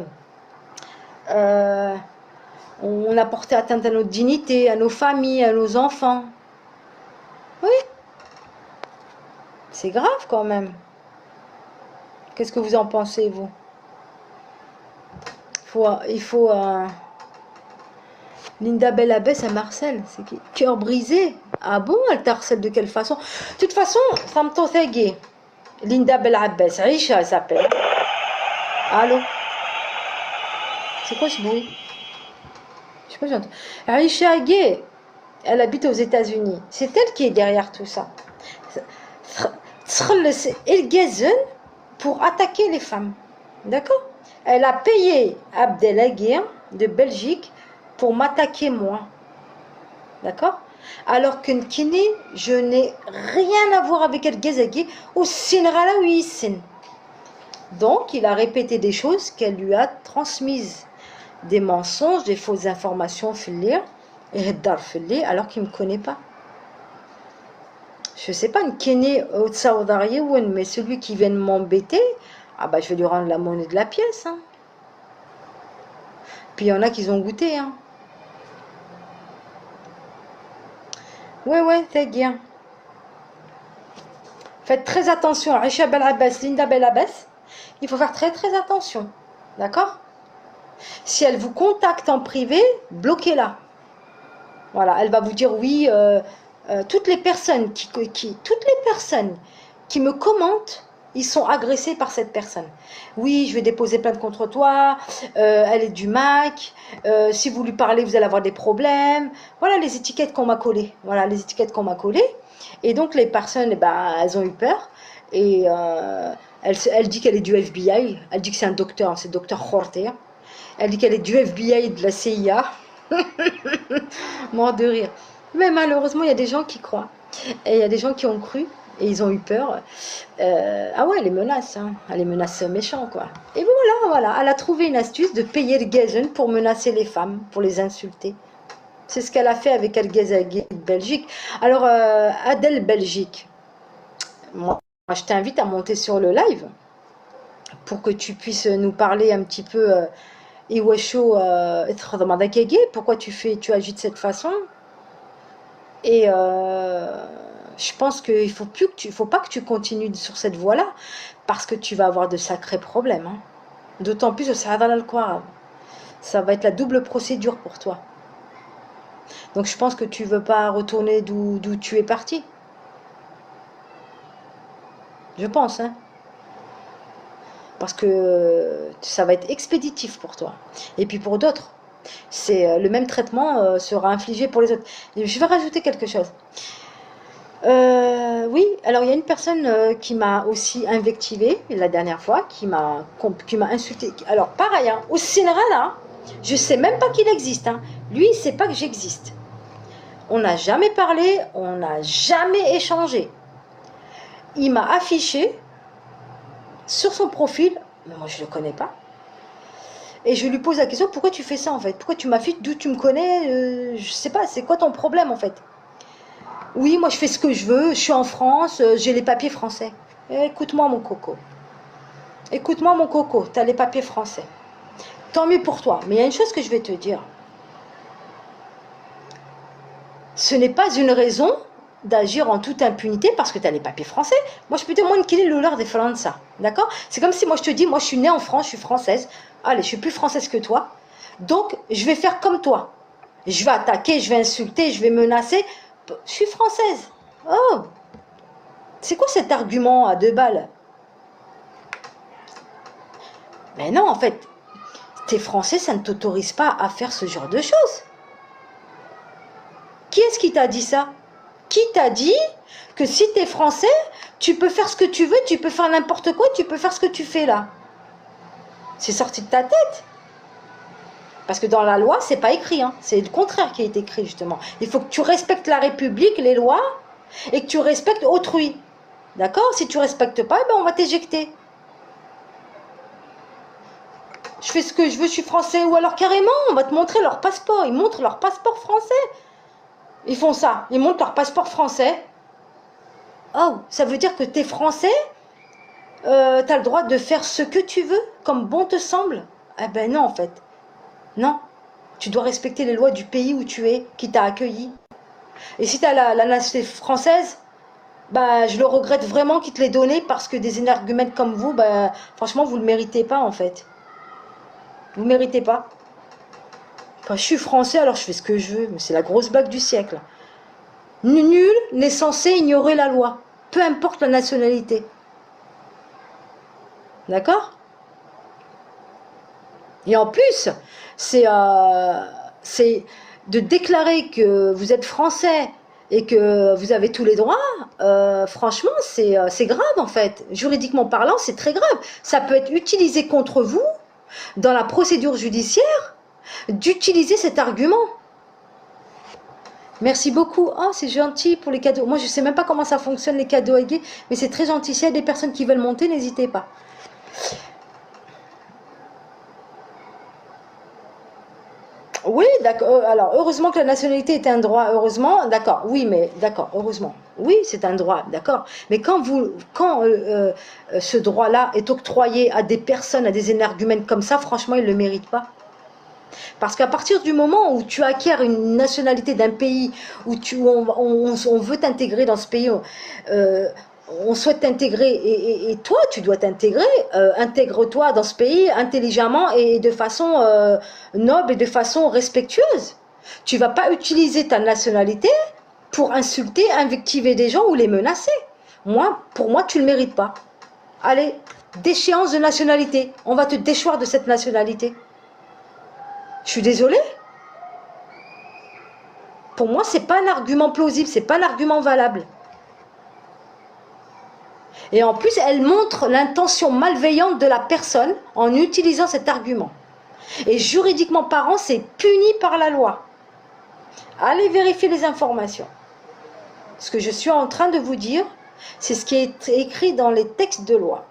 on a porté atteinte à notre dignité, à nos familles, à nos enfants. Oui. C'est grave quand même. Qu'est-ce que vous en pensez, vous? Il faut Linda Bellabès à Marcel, c'est qui? Cœur brisé. Ah bon, elle t'harcèle de quelle façon? De toute façon, ça me t'othègue. Linda Bellabès, Aïcha, elle s'appelle. Allô? C'est quoi ce bruit? Je sais pas, j'entends. Aïcha Gay, elle habite aux États-Unis. C'est elle qui est derrière tout ça. Elle pour attaquer les femmes. D'accord? Elle a payé Abdelhaguer de Belgique pour m'attaquer moi. D'accord? Alors que Kini, je n'ai rien à voir avec El Ghazagui au Sinrala Ouissin. Donc, il a répété des choses qu'elle lui a transmises. Des mensonges, des fausses informations, alors qu'il ne me connaît pas. Je ne sais pas, une Kini au Tsaoudariéouen, mais celui qui vient de m'embêter, ah bah je vais lui rendre la monnaie de la pièce. Hein. Puis il y en a qui ont goûté. Hein. Ouais, c'est bien. Faites très attention. Aïcha Belabbas, Linda Belabbas, il faut faire très très attention. D'accord? Si elle vous contacte en privé, bloquez-la. Voilà, elle va vous dire oui. Toutes les personnes qui me commentent, ils sont agressés par cette personne. Oui, je vais déposer plainte contre toi, elle est du Mac, si vous lui parlez, vous allez avoir des problèmes. Voilà les étiquettes qu'on m'a collées. Voilà les étiquettes qu'on m'a collées. Et donc les personnes, elles ont eu peur. Et elle dit qu'elle est du FBI. Elle dit que c'est un docteur, c'est docteur Khorter. Elle dit qu'elle est du FBI et de la CIA. Mort de rire. Mais malheureusement, il y a des gens qui croient. Et il y a des gens qui ont cru. Et ils ont eu peur. Ah ouais, les menaces. Hein. Les menaces méchantes, quoi. Et voilà. Elle a trouvé une astuce de payer le gazen pour menacer les femmes, pour les insulter. C'est ce qu'elle a fait avec El Ghazagui de Belgique. Alors, Adèle Belgique, moi, je t'invite à monter sur le live pour que tu puisses nous parler un petit peu. Iwasho, pourquoi tu agis de cette façon? Et je pense qu'il faut pas que tu continues sur cette voie-là, parce que tu vas avoir de sacrés problèmes. Hein. D'autant plus au Saada al-Qur'an. Ça va être la double procédure pour toi. Donc je pense que tu veux pas retourner d'où tu es parti. Je pense, hein. Parce que ça va être expéditif pour toi. Et puis pour d'autres. Le même traitement sera infligé pour les autres. Et je vais rajouter quelque chose. Oui, alors il y a une personne qui m'a aussi invectivée la dernière fois, qui m'a insulté. Alors pareil, hein, au Sénégal, je sais même pas qu'il existe. Hein. Lui, il sait pas que j'existe. On n'a jamais parlé, on n'a jamais échangé. Il m'a affiché sur son profil, mais moi je le connais pas. Et je lui pose la question, pourquoi tu fais ça en fait? Pourquoi tu m'affiches? D'où tu me connais? Je sais pas, c'est quoi ton problème en fait? Oui, moi je fais ce que je veux, je suis en France, j'ai les papiers français. Écoute-moi mon coco. Écoute-moi mon coco, t'as les papiers français. Tant mieux pour toi. Mais il y a une chose que je vais te dire. Ce n'est pas une raison d'agir en toute impunité parce que tu as les papiers français. Moi, je peux te demander quel est l'honneur des Français. D'accord? C'est comme si moi, je te dis, moi, je suis née en France, je suis française. Allez, je suis plus française que toi. Donc, je vais faire comme toi. Je vais attaquer, je vais insulter, je vais menacer. Je suis française. Oh! C'est quoi cet argument à 2 balles? Mais non, en fait, t'es français, ça ne t'autorise pas à faire ce genre de choses. Qui est-ce qui t'a dit ça? Qui t'a dit que si t'es français, tu peux faire ce que tu veux, tu peux faire n'importe quoi, tu peux faire ce que tu fais là? C'est sorti de ta tête. Parce que dans la loi, c'est pas écrit, hein. C'est le contraire qui est écrit justement. Il faut que tu respectes la République, les lois, et que tu respectes autrui. D'accord? Si tu respectes pas, ben on va t'éjecter. Je fais ce que je veux, je suis français. Ou alors carrément, on va te montrer leur passeport. Ils montrent leur passeport français. Ils font ça. Ils montrent leur passeport français. Oh, ça veut dire que t'es français, t'as le droit de faire ce que tu veux, comme bon te semble? Eh ben non, en fait. Non. Tu dois respecter les lois du pays où tu es, qui t'a accueilli. Et si t'as la nationalité française, bah, je le regrette vraiment qu'ils te l'aient donné parce que des énergumènes comme vous, bah, franchement, vous ne le méritez pas, en fait. Vous ne méritez pas. Quand je suis français, alors je fais ce que je veux. Mais c'est la grosse blague du siècle. Nul n'est censé ignorer la loi, peu importe la nationalité. D'accord? Et en plus, c'est de déclarer que vous êtes français et que vous avez tous les droits, franchement, c'est grave en fait. Juridiquement parlant, c'est très grave. Ça peut être utilisé contre vous dans la procédure judiciaire d'utiliser cet argument. Merci beaucoup. Oh, c'est gentil pour les cadeaux. Moi, je ne sais même pas comment ça fonctionne, les cadeaux aigués, mais c'est très gentil. S'il y a des personnes qui veulent monter, n'hésitez pas. Oui, d'accord. Alors, heureusement que la nationalité est un droit. Heureusement, d'accord. Oui, mais d'accord. Heureusement. Oui, c'est un droit, d'accord. Mais quand ce droit-là est octroyé à des personnes, à des énergumènes comme ça, franchement, ils ne le méritent pas. Parce qu'à partir du moment où tu acquiers une nationalité d'un pays, où on veut t'intégrer dans ce pays, on souhaite t'intégrer, et toi, tu dois t'intégrer, intègre-toi dans ce pays intelligemment et de façon noble et de façon respectueuse. Tu ne vas pas utiliser ta nationalité pour insulter, invectiver des gens ou les menacer. Pour moi, tu ne le mérites pas. Allez, déchéance de nationalité. On va te déchoir de cette nationalité. Je suis désolée. Pour moi, c'est pas un argument plausible, c'est pas un argument valable. Et en plus, elle montre l'intention malveillante de la personne en utilisant cet argument. Et juridiquement parlant, c'est puni par la loi. Allez vérifier les informations. Ce que je suis en train de vous dire, c'est ce qui est écrit dans les textes de loi.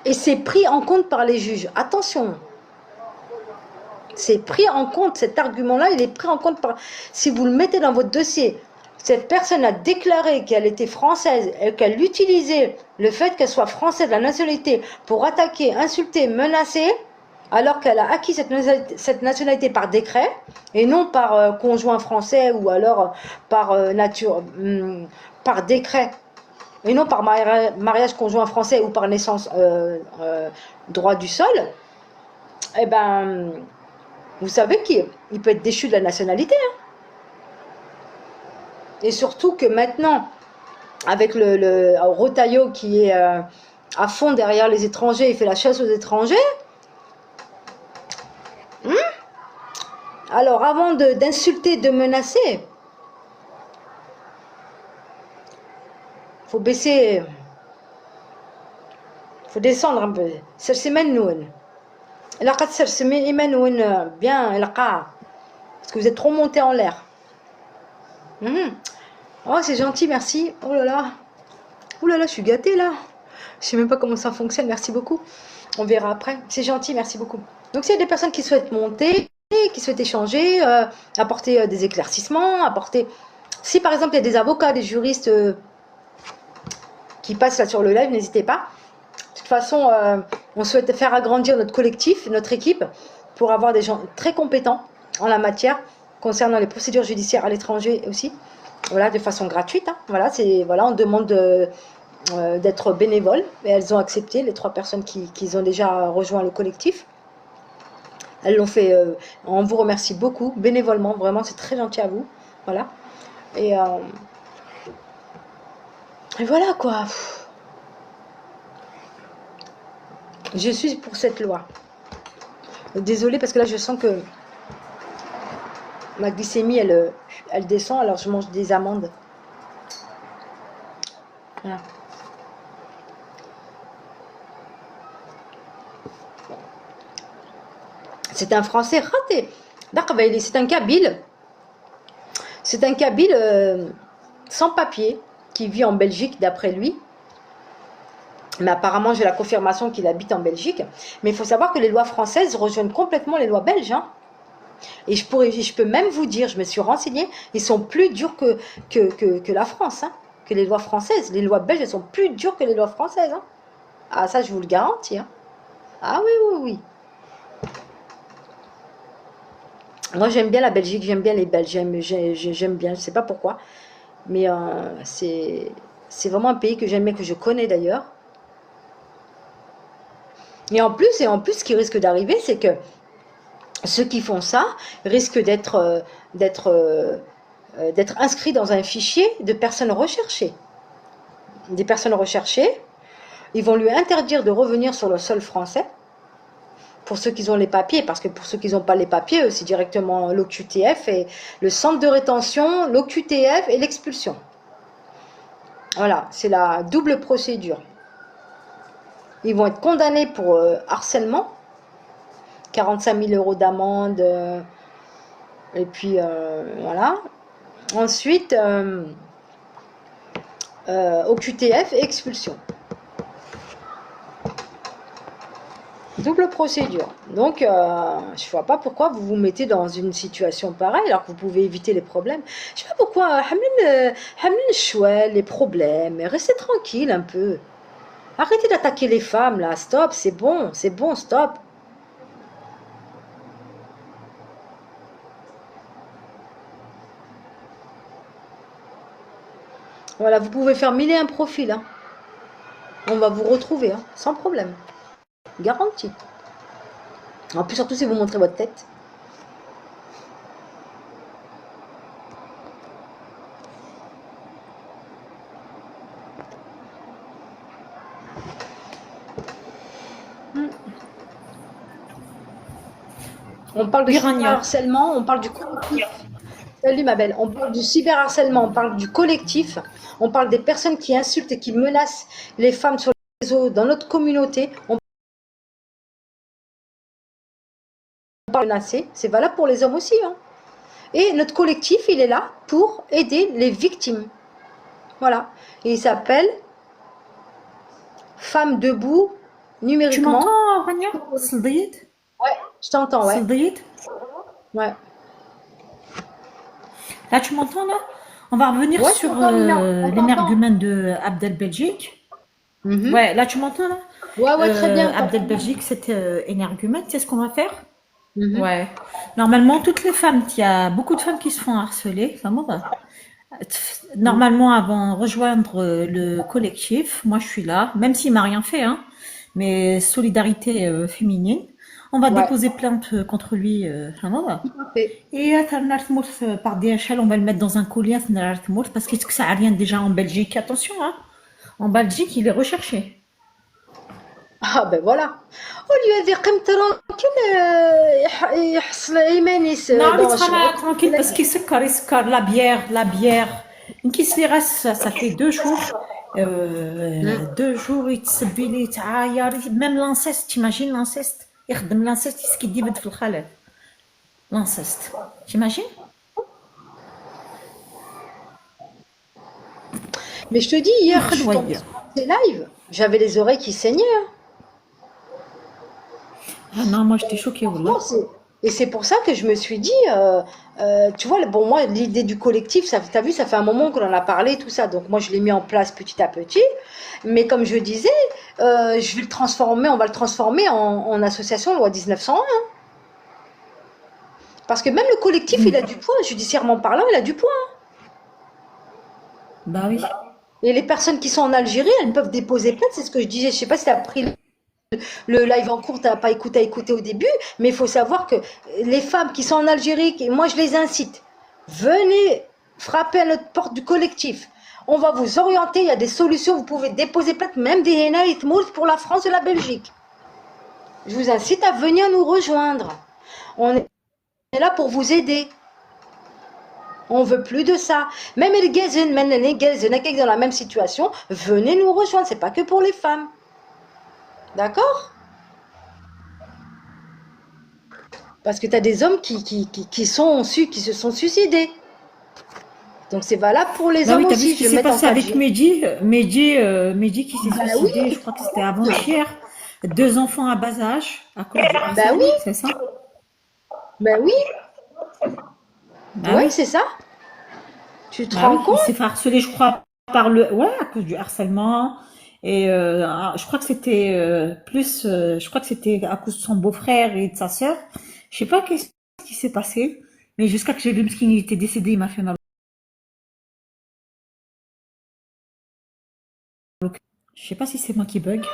Et c'est pris en compte par les juges. Attention, c'est pris en compte, cet argument-là, il est pris en compte par... Si vous le mettez dans votre dossier, cette personne a déclaré qu'elle était française et qu'elle utilisait le fait qu'elle soit française, la nationalité, pour attaquer, insulter, menacer, alors qu'elle a acquis cette nationalité par décret, et non par conjoint français ou alors par par décret. Et non par mariage conjoint français ou par naissance droit du sol, eh ben, vous savez qu'il peut être déchu de la nationalité. Hein. Et surtout que maintenant, avec le Rotaillot qui est à fond derrière les étrangers, il fait la chasse aux étrangers. Alors, avant d'insulter, de menacer, faut baisser, faut descendre un peu. Bien, parce que vous êtes trop monté en l'air. Oh, c'est gentil, merci. Oh là là, je suis gâtée là. Je sais même pas comment ça fonctionne, merci beaucoup. On verra après. C'est gentil, merci beaucoup. Donc, s'il y a des personnes qui souhaitent monter, qui souhaitent échanger, apporter des éclaircissements, apporter... Si par exemple il y a des avocats, des juristes qui passent là sur le live, n'hésitez pas. De toute façon, on souhaite faire agrandir notre collectif, notre équipe, pour avoir des gens très compétents en la matière, concernant les procédures judiciaires à l'étranger aussi. Voilà, de façon gratuite. Hein. Voilà, voilà, on demande d'être bénévoles. Et elles ont accepté, les 3 personnes qui ont déjà rejoint le collectif. Elles l'ont fait, on vous remercie beaucoup, bénévolement, vraiment, c'est très gentil à vous. Voilà. Et voilà quoi. Je suis pour cette loi. Désolée parce que là je sens que ma glycémie elle descend, alors je mange des amandes. Voilà. C'est un Français raté. C'est un Kabyle. C'est un Kabyle sans papier qui vit en Belgique d'après lui. Mais apparemment, j'ai la confirmation qu'il habite en Belgique. Mais il faut savoir que les lois françaises rejoignent complètement les lois belges. Hein. Et je peux même vous dire, je me suis renseignée, ils sont plus durs que la France, hein, que les lois françaises. Les lois belges, elles sont plus dures que les lois françaises. Hein. Ah, ça, je vous le garantis. Hein. Ah oui, oui, oui. Moi, j'aime bien la Belgique, j'aime bien les Belges, j'aime bien, je ne sais pas pourquoi. Mais c'est vraiment un pays que j'aime bien, que je connais d'ailleurs. Et en plus, ce qui risque d'arriver, c'est que ceux qui font ça risquent d'être inscrits dans un fichier de personnes recherchées. Des personnes recherchées, ils vont lui interdire de revenir sur le sol français, pour ceux qui ont les papiers, parce que pour ceux qui n'ont pas les papiers, c'est directement l'OQTF et le centre de rétention, l'OQTF et l'expulsion. Voilà, c'est la double procédure. Ils vont être condamnés pour harcèlement, 45 000 € d'amende, et puis voilà. Ensuite, OQTF et expulsion. Double procédure. Donc, je ne vois pas pourquoi vous vous mettez dans une situation pareille alors que vous pouvez éviter les problèmes. Je ne sais pas pourquoi. Les problèmes. Restez tranquille un peu. Arrêtez d'attaquer les femmes là. Stop, c'est bon, stop. Voilà, vous pouvez faire 1001 profils. Hein. On va vous retrouver, hein, sans problème. Garanti. En plus, surtout si vous montrez votre tête. On parle de cyberharcèlement, on parle du collectif. Salut ma belle, on parle du cyberharcèlement, on parle du collectif, on parle des personnes qui insultent et qui menacent les femmes sur les réseaux dans notre communauté. On parle de menacer, c'est valable pour les hommes aussi. Hein. Et notre collectif, il est là pour aider les victimes. Voilà. Et il s'appelle Femmes debout numériquement. Tu m'entends, Rania? Ouais, je t'entends, ouais. Ouais. Là, tu m'entends, là? On va revenir Ouais, sur l'énergumène l'énergumène de Abdel Belgique. Mhm. Ouais, là, tu m'entends, là? Ouais, très bien. Abdel Belgique, c'était énergumène. Tu sais ce qu'on va faire? Mhm. Ouais. Normalement, toutes les femmes, il y a beaucoup de femmes qui se font harceler. Normalement, avant de rejoindre le collectif, moi je suis là, même s'il m'a rien fait, hein, mais solidarité féminine. On va déposer plainte contre lui. Et par DHL, on va le mettre dans un colis parce que ça n'a rien déjà en Belgique. Attention, hein. En Belgique, il est recherché. Ah ben voilà. Au lieu de قيم tranquille يحصل ايمانيس. Non, il sera tranquille parce qu'il se la bière. Une qui se reste, ça fait 2 jours. 2 jours, il se bile, même l'inceste, t'imagines l'inceste? يخدم l'inceste, ce qu'il dit في الخلل. L'inceste. T'imagines? Mais je te dis, hier, ces lives, j'avais les oreilles qui saignaient, hein. Ah non, moi j'étais choquée, Franchement, Wallah. et c'est pour ça que je me suis dit, tu vois, bon, moi, l'idée du collectif, ça, t'as vu, ça fait un moment qu'on en a parlé, tout ça. Donc, moi, je l'ai mis en place petit à petit. Mais comme je disais, je vais le transformer, on va le transformer en association loi 1901. Parce que même le collectif, il a du poids, judiciairement parlant, il a du poids. Bah oui. Et les personnes qui sont en Algérie, elles peuvent déposer plainte, c'est ce que je disais. Je sais pas si tu as pris le live en cours, tu n'as pas écouté à écouter au début, mais il faut savoir que les femmes qui sont en Algérie, moi je les incite, venez frapper à notre porte du collectif. On va vous orienter, il y a des solutions, vous pouvez déposer plainte, même des henna et pour la France et la Belgique. Je vous incite à venir nous rejoindre. On est là pour vous aider. On veut plus de ça. Même les gazen, même les gazen, dans la même situation, venez nous rejoindre. C'est pas que pour les femmes. D'accord? Parce que tu as des hommes qui se sont suicidés. Donc c'est valable pour les Bah hommes oui, t'as vu aussi. ce Je qui vais s'est mettre en passé cas de avec Mehdi, Mehdi qui s'est Bah oui, suicidé, je crois que c'était avant-hier. 2 enfants à bas âge à cause du bah oui, harcèlement, c'est ça? bah oui, Bah ouais, oui, c'est ça. Tu te bah rends oui, il s'est compte? fait harceler, je crois, ouais, à cause du harcèlement. Et je crois que c'était je crois que c'était à cause de son beau-frère et de sa sœur. Je sais pas qu'est-ce qui s'est passé, mais jusqu'à que j'ai vu qu'il était décédé, il m'a fait mal. Je sais pas si c'est moi qui bug.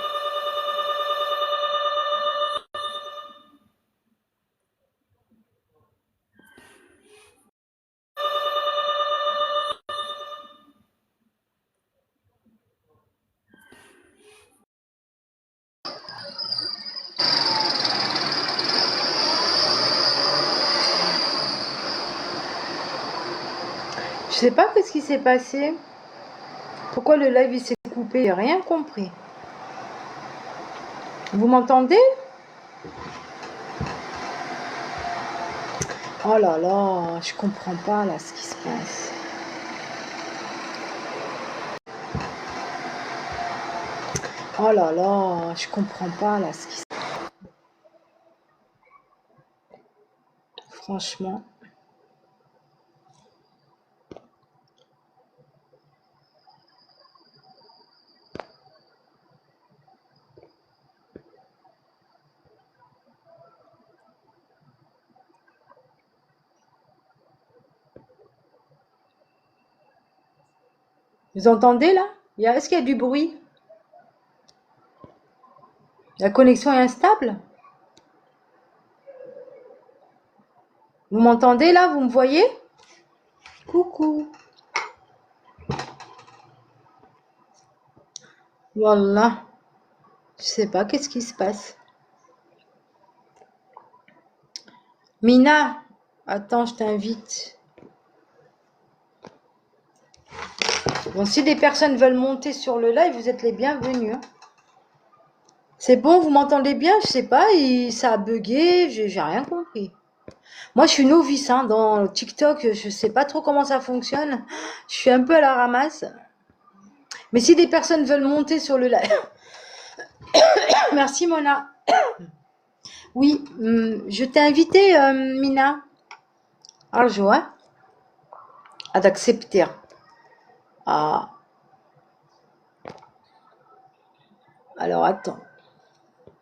Je sais pas ce qui s'est passé. Pourquoi le live il s'est coupé? J'ai rien compris. Vous m'entendez? Oh là là, je comprends pas là ce qui se passe. Oh là là, je comprends pas là ce qui se passe. Franchement. Vous entendez là? Est-ce qu'il y a du bruit? La connexion est instable? Vous m'entendez là? Vous me voyez? Coucou. Voilà. Je sais pas qu'est-ce qui se passe. Mina, attends, je t'invite. Bon, si des personnes veulent monter sur le live, vous êtes les bienvenus, hein. C'est bon, vous m'entendez bien? Je sais pas, ça a bugué, j'ai rien compris. Moi, je suis novice hein, dans TikTok, je sais pas trop comment ça fonctionne. Je suis un peu à la ramasse. Mais si des personnes veulent monter sur le live... Merci Mona. Oui, je t'ai invité, Mina. Arjo, hein, à d'accepter. Ah, alors attends.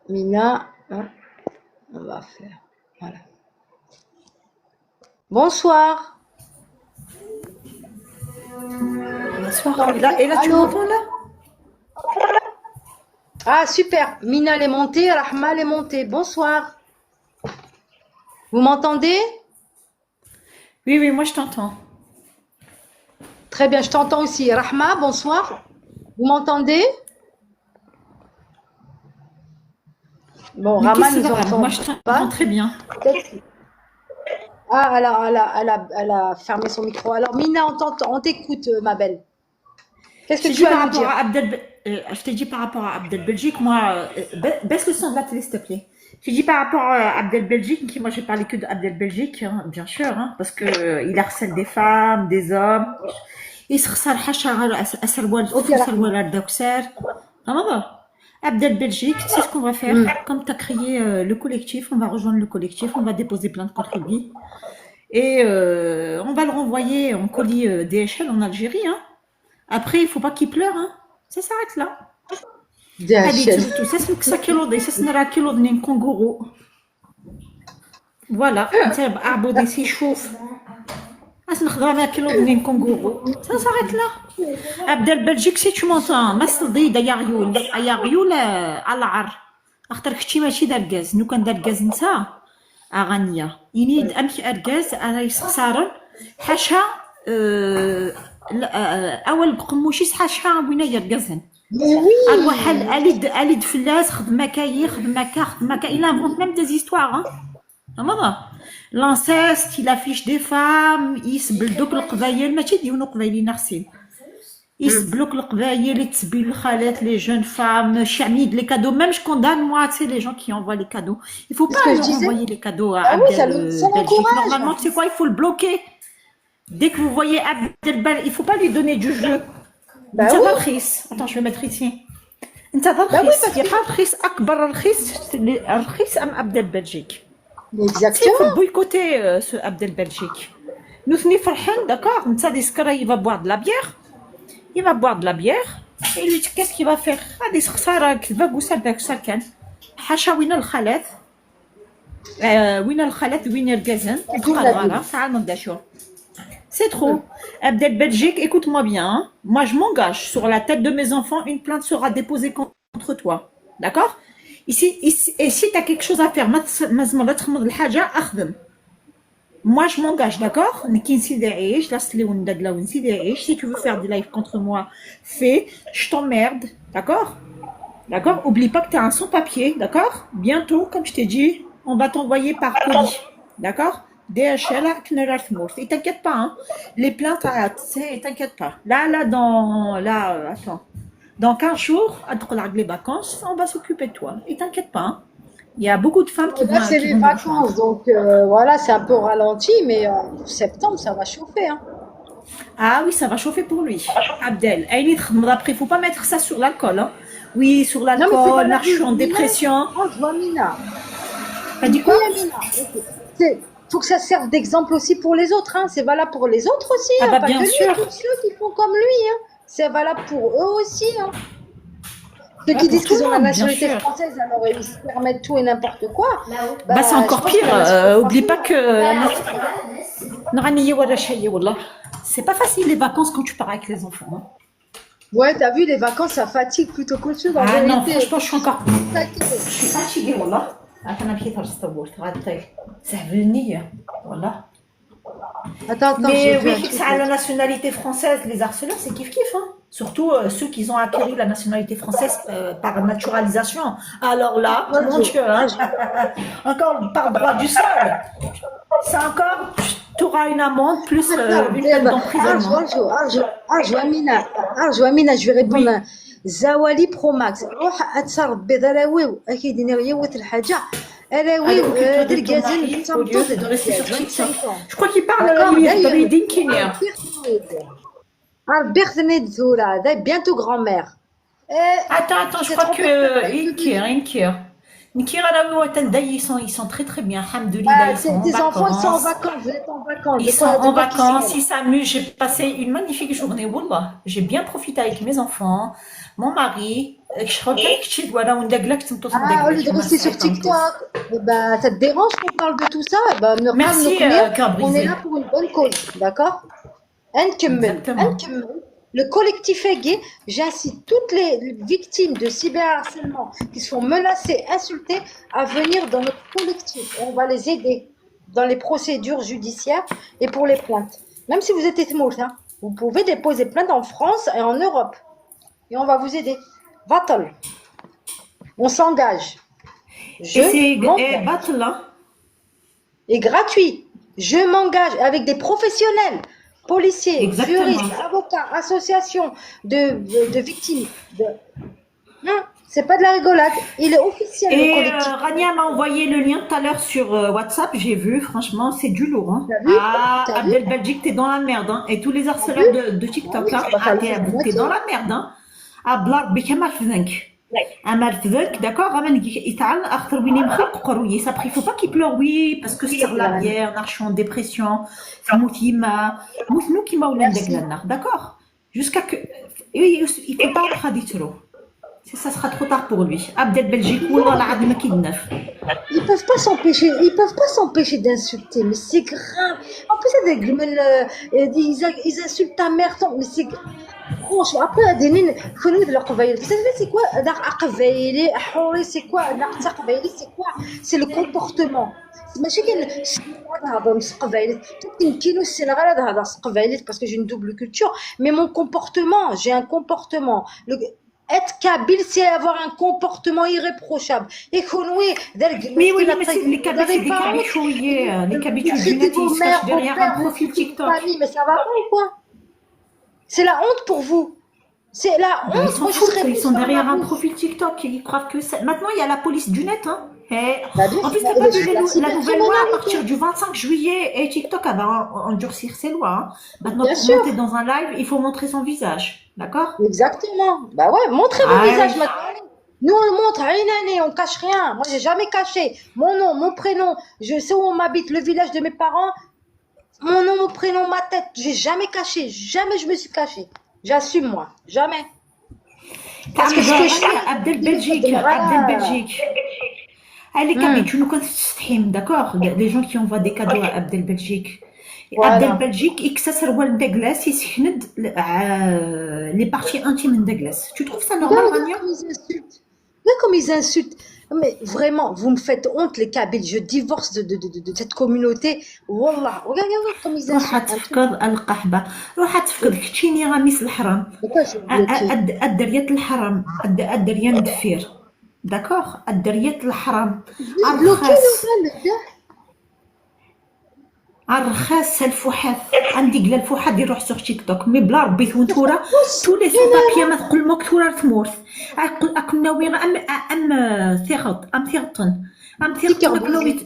Mina, hein, on va faire. Voilà. Bonsoir. Bonsoir. Et là, tu Allô? m'entends là? Ah, super. Mina, elle est montée. Rahma, elle est montée. Bonsoir. Vous m'entendez? Oui, oui, moi je t'entends. Très bien, je t'entends aussi. Rahma, bonsoir. Vous m'entendez? Bon, Mais Rama qu'est-ce qui nous va pas? Moi entend je t'entends pas. très bien. Ah, elle a fermé son micro. Alors, Mina, on t'écoute, ma belle. Qu'est-ce Je que t'ai tu dit as par à nous rapport dire? à je t'ai dit par rapport à Abdel Belgique, moi, baisse le son de la télé, s'il te plaît. Je t'ai dit par rapport à Abdel Belgique, qui moi j'ai parlé que d'Abdel Belgique, hein, bien sûr, hein, parce que il harcèle des femmes, des hommes. يسخسر حاشا غير أسروال Ok, طفل سروال هذاك سار فهمت. Abdel Belgique, c'est ce qu'on va faire. Comme tu as créé le collectif, on va rejoindre le collectif, on va déposer plainte contre lui. Et on va le renvoyer en colis DHL en Algérie. Hein. Après, il ne faut pas qu'il pleure. Hein. Ça s'arrête là. DHL. Ça كيلو ضنين كونغورو. Voilà. عبودي سيشوف. نخدم انا كيلو ضنين كونغورو. Ça s'arrête là. Abdel Belgique, si tu m'entends, ما صديد يا غيول يا غيول على عر. اختار كشتي ماشي داركاز، نو كان داركاز نتا اغانيه. ينيد امشي اركاز راهي خسارن حاشا اول بقموشيس حاشا وين يركازن. الواحد اليد فلاس خدمه كاي خدمه كا il invente même des histoires hein. L'inceste, il affiche des femmes, يسبلدوك القبايل ماشي ديونو قبايلين ناقصين. يسبلوك القبايل يتسبيل الخالات les jeunes femmes, Chamid les cadeaux, même je condamne moi, tu sais les gens qui envoient les cadeaux. Il faut pas leur envoyer les cadeaux à Abdel Belgique. Normalement, tu sais quoi, il faut le bloquer. Dès que vous voyez Abdel Belgique, il faut pas lui donner du jeu. Bah oui. Attends, je vais mettre ici. انت رخيص يا رخيص اكبر رخيص رخيص ام عبد البلجيك. Exactement. Il faut boycotter ce Abdel Belgique. Nous sommes فرحان d'accord. انت ديسكرا il va boire de la bière. Il va boire de la bière. Et lui qu'est-ce qu'il va faire? غادي خساره كذبه قوسه داك ساكن. حاشا وين الخالات؟ وين الخالات وين الكازن؟ تبقى تعال نبداشو. C'est trop. Abdel Belgique, écoute-moi bien. Hein. Moi, je m'engage sur la tête de mes enfants, une plainte sera déposée contre toi. D'accord? Ici, et si tu as quelque chose à faire, moi, je m'engage, d'accord? Si tu veux faire des lives contre moi, fais. Je t'emmerde. D'accord? D'accord? Oublie pas que tu as un sans-papier. D'accord? Bientôt, comme je t'ai dit, on va t'envoyer par colis. D'accord? DHL, et t'inquiète pas, hein. Les plaintes, t'inquiète pas. Attends. Dans 15 jours, avec les vacances, on va s'occuper de toi. Et t'inquiète pas, hein. Il y a beaucoup de femmes qui vont... Là, c'est les vacances, donc voilà, c'est un peu ralenti, mais pour septembre, ça va chauffer. Hein. Ah oui, ça va chauffer pour lui. Abdel, après, il ne faut pas mettre ça sur l'alcool. Hein. Oui, sur l'alcool, là, je suis en dépression. Je vois Mina. T'as dit quoi? Faut que ça serve d'exemple aussi pour les autres. Hein. C'est valable pour les autres aussi. Ah hein, bah pas bien que sûr. Lui, tous ceux qui font comme lui. Hein. C'est valable pour eux aussi. Hein. Ceux qui disent qu'ils ont la nationalité française, alors ils se permettent tout et n'importe quoi. Bah c'est encore pire. Oublie pas que... C'est pas facile les vacances quand tu pars avec les enfants. Hein. Ouais, t'as vu, les vacances, ça fatigue plutôt qu'autre chose. Ah non, franchement, je suis encore... Je suis fatiguée, wallah. Attends, ça venir, voilà. Attends, mais oui, ça a la nationalité française, les harceleurs, c'est kiff-kiff, hein. Surtout ceux qui ont acquis la nationalité française par naturalisation. Alors là, mon Dieu, hein, encore par droit du sol, c'est encore, tu auras une amende plus une peine d'emprisonnement. Arjouamina, je vais répondre. زوالي برو ماكس روح اتصرف بضلاوي اكيد نغيوت الحاجه الاوي دركازن تصمتو je crois qu'il parle reading Kenya ربي دزولا هذا bientôt grand-mère attends je crois que ils sont très très bien alhamdoulilah tes enfants ils sont en vacances vous êtes en vacances ils sont en vacances ils s'amusent j'ai passé une magnifique journée wallah j'ai bien profité avec mes enfants mon mari au lieu de rester sur TikTok bah ça te dérange qu'on parle de tout ça bah merci on est là pour une bonne cause d'accord le collectif Aigué, j'incite toutes les victimes de cyberharcèlement qui se font menacer, insulter, à venir dans notre collectif. On va les aider dans les procédures judiciaires et pour les plaintes. Même si vous êtes émoule, hein, vous pouvez déposer plainte en France et en Europe. Et on va vous aider. Vatol. On s'engage. Et gratuit. Je m'engage avec des professionnels. Policiers, juristes, avocats, associations de victimes. C'est pas de la rigolade. Il est officiel, le Et collectif. Rania m'a envoyé le lien tout à l'heure sur WhatsApp, j'ai vu, franchement, c'est du lourd. Hein. T'as vu? Ah, T'as vu? Abdel Belgique, t'es dans la merde. Hein. Et tous les T'as vu? harceleurs de Ah TikTok, oui, hein. ça va Ah, pas le faire à t'es moitié. dans la merde. Hein. Ah, Blark Bikama Fzenk. Amal Fzenk, d'accord, Amal Ital, Arthur William Khalq, oui, ça pris, faut pas qu'il pleure, oui, parce que c'est la bière, marche en dépression, Moutima, nous qui m'a Merci. d'accord? Jusqu'à que, il faut pas en trop. Ça sera trop tard pour lui. Abdel Belgique, Wallah la Adma Kidnaf. Ils peuvent pas s'empêcher d'insulter, mais c'est grave. En plus, ils insultent ta mère, mais c'est franchement. Après, il y a des nines, vous savez, c'est quoi? C'est quoi? C'est quoi? C'est le comportement. ماشي كاين هذا مسقبايلات يمكن السنغال هذا سقبايلات parce que j'ai une double culture mais mon comportement j'ai un comportement être kabyle c'est avoir un comportement irréprochable et oui Mais oui, mais c'est les Kabyles chouillés, les Kabyles lunettes, ils se cachent derrière un profil TikTok. Mais ça va pas ou quoi? C'est la honte pour vous. C'est la Ben, ils honte. s'en Moi, je foutent, serais ils plus sont par ma derrière un bouche. profil TikTok. Ils croient que ça. Maintenant, il y a la police du net. Hein. Et Bah, bien en sûr, plus, t'as pas vu la nouvelle loi à cybercriminalité. partir du 25 juillet et TikTok va endurcir ses lois. Hein. Maintenant, Bien pour sûr. monter dans un live, il faut montrer son visage. D'accord? Exactement. Bah ouais, montrez vos Ah visages oui. maintenant. Nous, on le montre, rien, on cache rien. Moi, j'ai jamais caché mon nom, mon prénom. Je sais où on m'habite, le village de mes parents. Mon nom, mon prénom, ma tête. J'ai jamais caché. Jamais je me suis cachée. J'assume, moi. Jamais. Parce que ce que je fais, Abdel c'est Belgique, Abdel Belgique. Elle est Hmm. tu nous connais, d'accord? Les gens qui envoient des cadeaux à Abdel Belgique. Abdel Voilà. Belgique, il Douglas, il s'hinde les parties intimes de Douglas. Tu trouves ça normal, Regarde Rania? comme ils insultent. Regarde comme ils insultent. Mais vraiment, vous me faites honte, les Kabyles. Je divorce de cette communauté. Wallah. Regarde comme ils روح insultent. Un truc. تفقد القحبة روح تفقد كتشيني غميس الحرام Pourquoi je vais bloquer? الدريات الحرام الدريان دفير داكوغ الدريات الحرام Juste bloquer الرخاص le gars. الرخاص الفحاث عندي قلا الفحاث يروح سوغ تيك توك مي بلا ربي ثورة Tous. تولي سون بابيا ما تقول موك ثورة تمورث أكنا وين أم ثيغط أم ثيغطن أم ثيغطن أكنا وين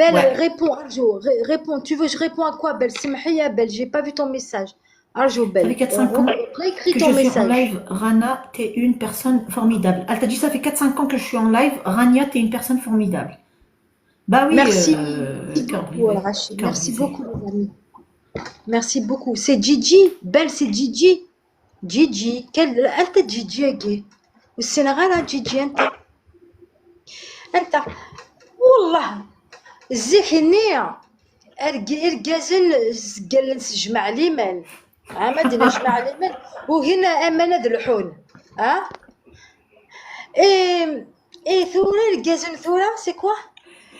Belle, Ouais. réponds, Arjo. Réponds. Tu veux, je réponds à quoi, Belle? Simahia, Belle. J'ai pas vu ton message. Arjo, Ça fait Belle. 4-5 ans Réécris que ton je suis en message. live. Rana, t'es une personne formidable. Elle t'a dit ça fait 4-5 ans que je suis en live. Rania, t'es une personne formidable. Bah oui, Merci. cœur Beaucoup, brisé. Rachid. Cœur Merci brisé. beaucoup, les amis. Merci beaucoup. C'est Gigi. Belle, c'est Gigi. Gigi. أنت جيجي أجي. والسنغال جيجي أنت. والله. الزكنية. الجازن جمع ليمان. عمد نجمع ليمان. وهنا أمانة الحون. ها؟ Et ثورة الجازن ثورة c'est quoi?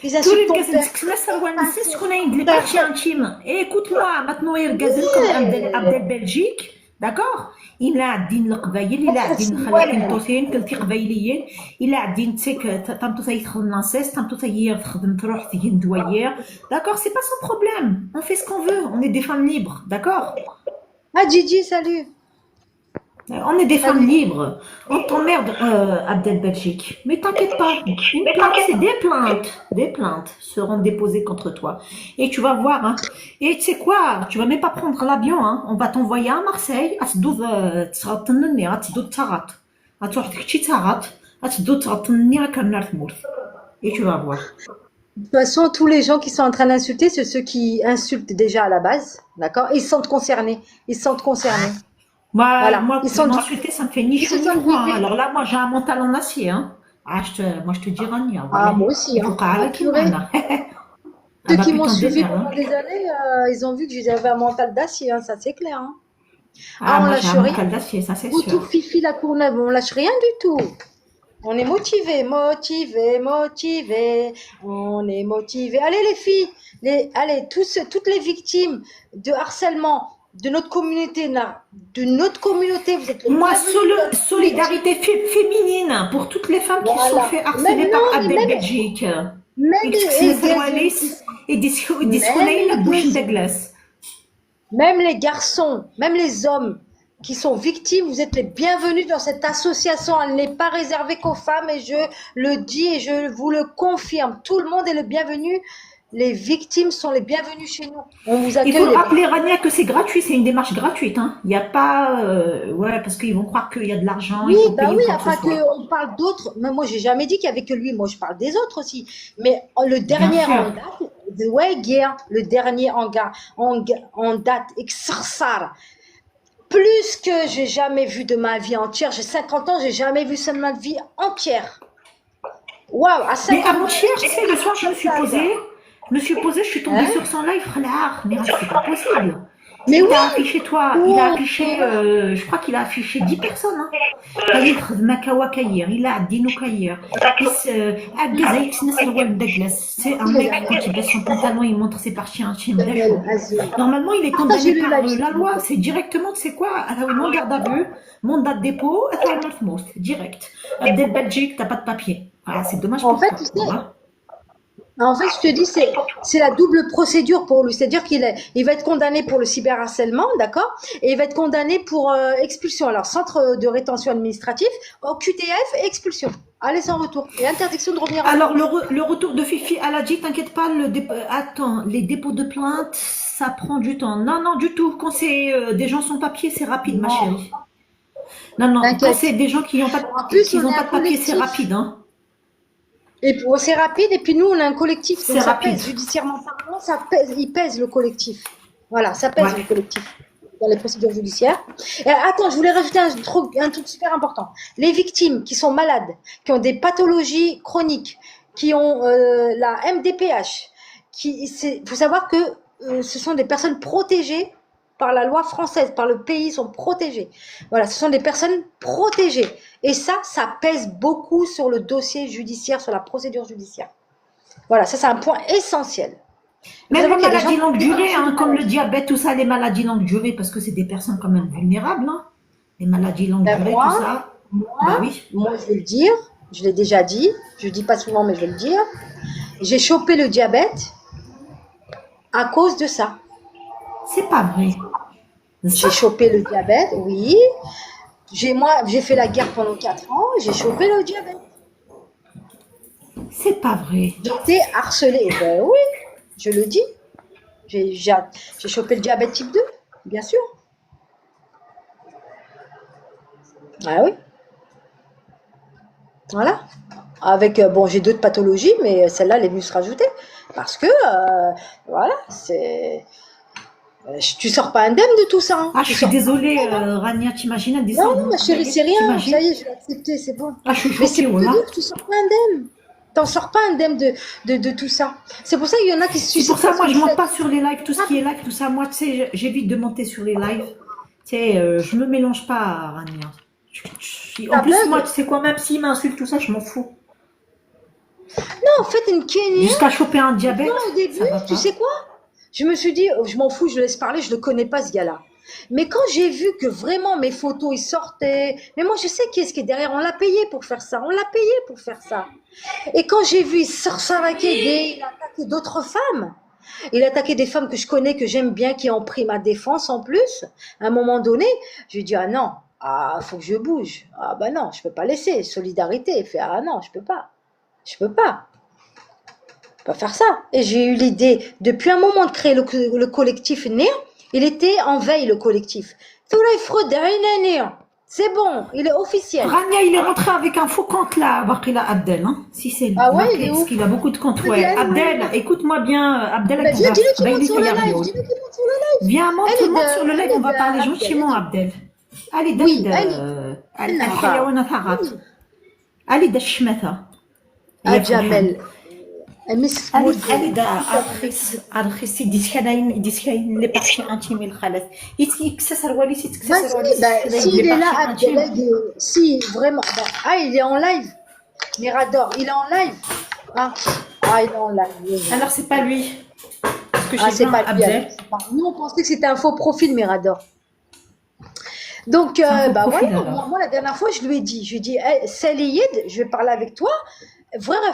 Ils Tous insultent les ton gazelles, père. c'est que ça, on sait ce qu'on a des parties intimes. Et écoute-moi, maintenant, il y a le gazelle comme Abdel Belgique, d'accord? Il a dit le قبايل, il a dit خليك توسين كلتي قبايليين, il a dit تسك تام توسا يدخل ناصيص, تام توسا يخدم تروح تجين دوير, d'accord? C'est pas son problème. On fait ce qu'on veut. On est des femmes libres, d'accord? Ah Gigi, salut. On est des femmes libres. On t'emmerde, Abdel Belgique. Mais t'inquiète pas. Une plainte, c'est des plaintes. Des plaintes seront déposées contre toi. Et tu vas voir, hein. Et tu sais quoi? Tu vas même pas prendre l'avion, hein. On va t'envoyer à Marseille. Et tu vas voir. De toute façon, tous les gens qui sont en train d'insulter, c'est ceux qui insultent déjà à la base, d'accord? Ils se sentent concernés. Ils se sentent concernés. Voilà. Moi, Ils sont m'insulter, ça me fait ni ils chaud se ni sentent froid. visés. Alors là, moi, j'ai un mental en acier, hein. Ah, moi, je te dis rien. Ah, moi aussi, hein. Ah, purée. Ceux qui m'ont suivi pendant des années, ils ont vu que j'avais un mental d'acier, hein, ça c'est clair. Hein. Ah, on moi, lâche j'ai un rien. mental d'acier, ça c'est Autour sûr. Fifi la Courneuve, on lâche rien du tout. On est motivé, motivé, motivé. On est motivé. Allez les filles, allez toutes les victimes de harcèlement de notre communauté, vous êtes les Moi, bienvenus. solidarité féminine pour toutes les femmes qui sont fait harceler par Abdel Belgique. Même les garçons, même les hommes, qui sont victimes, vous êtes les bienvenus dans cette association. Elle n'est pas réservée qu'aux femmes et je le dis et je vous le confirme. Tout le monde est le bienvenu. Les victimes sont les bienvenus chez nous. On vous accueille. Il faut rappeler, Rania, que c'est gratuit, c'est une démarche gratuite. Hein. Il n'y a pas... ouais, parce qu'ils vont croire qu'il y a de l'argent. Oui, bah oui, afin qu'on parle d'autres. Mais moi, j'ai jamais dit qu'il y avait que lui. Moi, je parle des autres aussi. Mais le dernier en date, ouais, guerre, le dernier en date, Exarsar, plus que j'ai jamais vu de ma vie entière. J'ai 50 ans, j'ai jamais vu ça de ma vie entière. Waouh, à 50 ans. Mais avant-hier, tu sais, le soir, je me suis posée, je suis tombée sur son live. Mais c'est pas possible. Mais il oui. a affiché toi, il a affiché, je crois qu'il a affiché 10 personnes. Hein. Il a Dino Kayer. C'est un mec quand il baisse son pantalon, il montre ses parties intimes. Normalement, il est condamné par la loi. C'est directement, tu sais quoi, mon garde à vue, mandat de dépôt, direct. Abdel Badjik, t'as pas de papier. Voilà, c'est dommage pour toi. Tu sais, en fait, je te dis, c'est la double procédure pour lui. C'est-à-dire qu'il va être condamné pour le cyberharcèlement, d'accord? Et il va être condamné pour expulsion. Alors, centre de rétention administratif, au QTF, expulsion. Allez sans retour. Et interdiction de revenir. Alors, le retour de Fifi, elle a dit, t'inquiète pas, attends, les dépôts de plainte, ça prend du temps. Non, du tout. Quand c'est des gens sans papier, c'est rapide, ma chérie. Non, quand c'est des gens qui n'ont pas de papier, c'est rapide, hein. Et c'est rapide, et puis nous, on a un collectif. Donc ça pèse, judiciairement parlant, il pèse le collectif. Voilà, ça pèse le collectif dans les procédures judiciaires. Et attends, je voulais rajouter un truc super important. Les victimes qui sont malades, qui ont des pathologies chroniques, qui ont la MDPH, faut savoir que ce sont des personnes protégées par la loi française, par le pays, sont protégées. Voilà, ce sont des personnes protégées. Et ça pèse beaucoup sur le dossier judiciaire, sur la procédure judiciaire. Voilà, ça c'est un point essentiel. Même les maladies longue durée, hein, comme le diabète, tout ça, les maladies longue durée, parce que c'est des personnes quand même vulnérables, hein. Les maladies longue durée, tout ça. Moi, je vais le dire, je l'ai déjà dit, je ne le dis pas souvent, mais je vais le dire. J'ai chopé le diabète à cause de ça. C'est pas vrai. J'ai chopé le diabète, oui. J'ai fait la guerre pendant 4 ans, j'ai chopé le diabète. C'est pas vrai. J'étais harcelée. Ben oui, je le dis. J'ai chopé le diabète type 2, bien sûr. Ah oui. Voilà. Avec, j'ai d'autres pathologies, mais celle-là, elle est venue se rajouter. Parce que, voilà, c'est... tu sors pas indemne de tout ça. Hein. Ah, je suis désolée, Rania, t'imagines? Non, ma chérie, c'est rien. Ça y est, je l'ai accepté, c'est bon. Ah, je suis mais c'est choquée, pour te dire que tu sors pas indemne. T'en sors pas indemne de tout ça. C'est pour ça qu'il y en a qui se suicident. C'est pour ça, moi, je monte pas sur les lives, tout ce qui est live, tout ça. Moi, tu sais, j'évite de monter sur les lives. Tu sais, je me mélange pas, Rania. En plus, moi, tu sais quoi, même s'il m'insulte, tout ça, je m'en fous. Non, en fait, une Kenyenne. Jusqu'à choper un diabète. Moi, au début, tu sais quoi? Je me suis dit, je m'en fous, je laisse parler, je le connais pas, ce gars-là. Mais quand j'ai vu que vraiment mes photos, ils sortaient, mais moi je sais qui est-ce qui est derrière, on l'a payé pour faire ça, Et quand j'ai vu, il attaquait d'autres femmes, il attaquait des femmes que je connais, que j'aime bien, qui ont pris ma défense en plus, à un moment donné, je lui ai dit, ah non, faut que je bouge, ah bah non, je peux pas laisser, solidarité, faire, ah non, je peux pas faire ça. Et j'ai eu l'idée, depuis un moment, de créer le collectif Néa. Il était en veille, le collectif. C'est bon, il est officiel. Rania, il est rentré avec un faux compte là, Bakila Abdel. Hein, si c'est lui. Ah ouais, il est parce qu'il a beaucoup de comptes. Ouais. Abdel, écoute-moi bien. Abdel, dis-le qu'il monte sur le live. Viens, monte sur le live, on va parler gentiment, Abdel. Allez, David. Allez, Dashmata. Jamel. Ali da arkhis يديسكاين لي بارتي انتيمي الخلاص يتكسر ولي تتكسر ولي si il est là Abdel, si vraiment il est en live Mirador, il est en live il est en live. Alors c'est pas lui parce que c'est pas lui. Nous on pensait que c'était un faux profil Mirador. Donc voilà, moi la dernière fois je lui ai dit Saliyed, je vais parler avec toi vraiment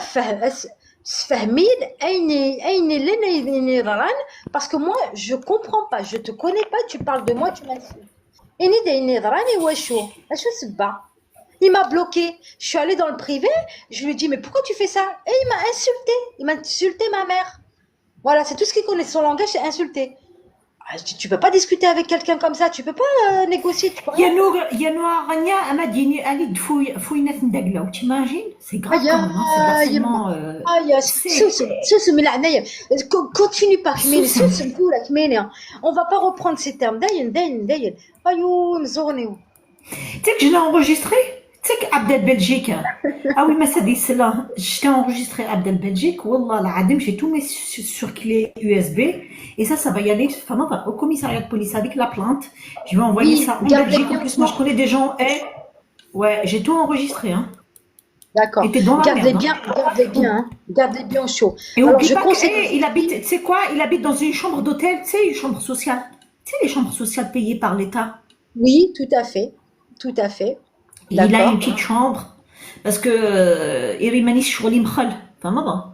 parce que moi je comprends pas, je te connais pas, tu parles de moi, tu m'insultes. إني دايني ضراني واشو اشو سبة. Il m'a bloqué. Je suis allée dans le privé. Je lui ai dit, mais pourquoi tu fais ça? Et il m'a insulté. Il m'a insulté ma mère. Voilà, c'est tout ce qu'il connaît. Son langage, c'est insulter. Ah, je dis, tu peux pas discuter avec quelqu'un comme ça. Tu peux pas négocier. Tu peux rien. يا نوع غنيا اما ديني الي فوينات ندقلاو تيماجين سي غراف Aïe, كومون سي aïe, harcèlement aïe, سي سوسو من العناية. Continue pas, Kmini. سوسم سوسو نقولها Kmini. On va pas reprendre ces termes. داين داين داين. أيو مزورنيو. تيك جو انregistré تيك عبد البلجيك اه وي ما سادي سلا جيت enregistré عبد البلجيك والله العظيم جي تو مي sur clé USB et ça va y aller enfin, au commissariat de police avec la plainte je vais envoyer Oui, ça en gardez Belgique en bien plus moi je ça. connais des gens et ouais j'ai tout enregistré hein D'accord. et t'es dans la Gardez merde bien, hein. gardez bien, hein. Gardez bien au chaud. Et Alors, oublie je pas que conseille aux il habite filles. tu sais quoi il habite dans une chambre d'hôtel tu sais une chambre sociale tu sais les chambres sociales payées par l'État. Oui, tout à fait. Tout à fait. Il a D'accord. une petite chambre parce que يري مانيش شغلي مخل فهمت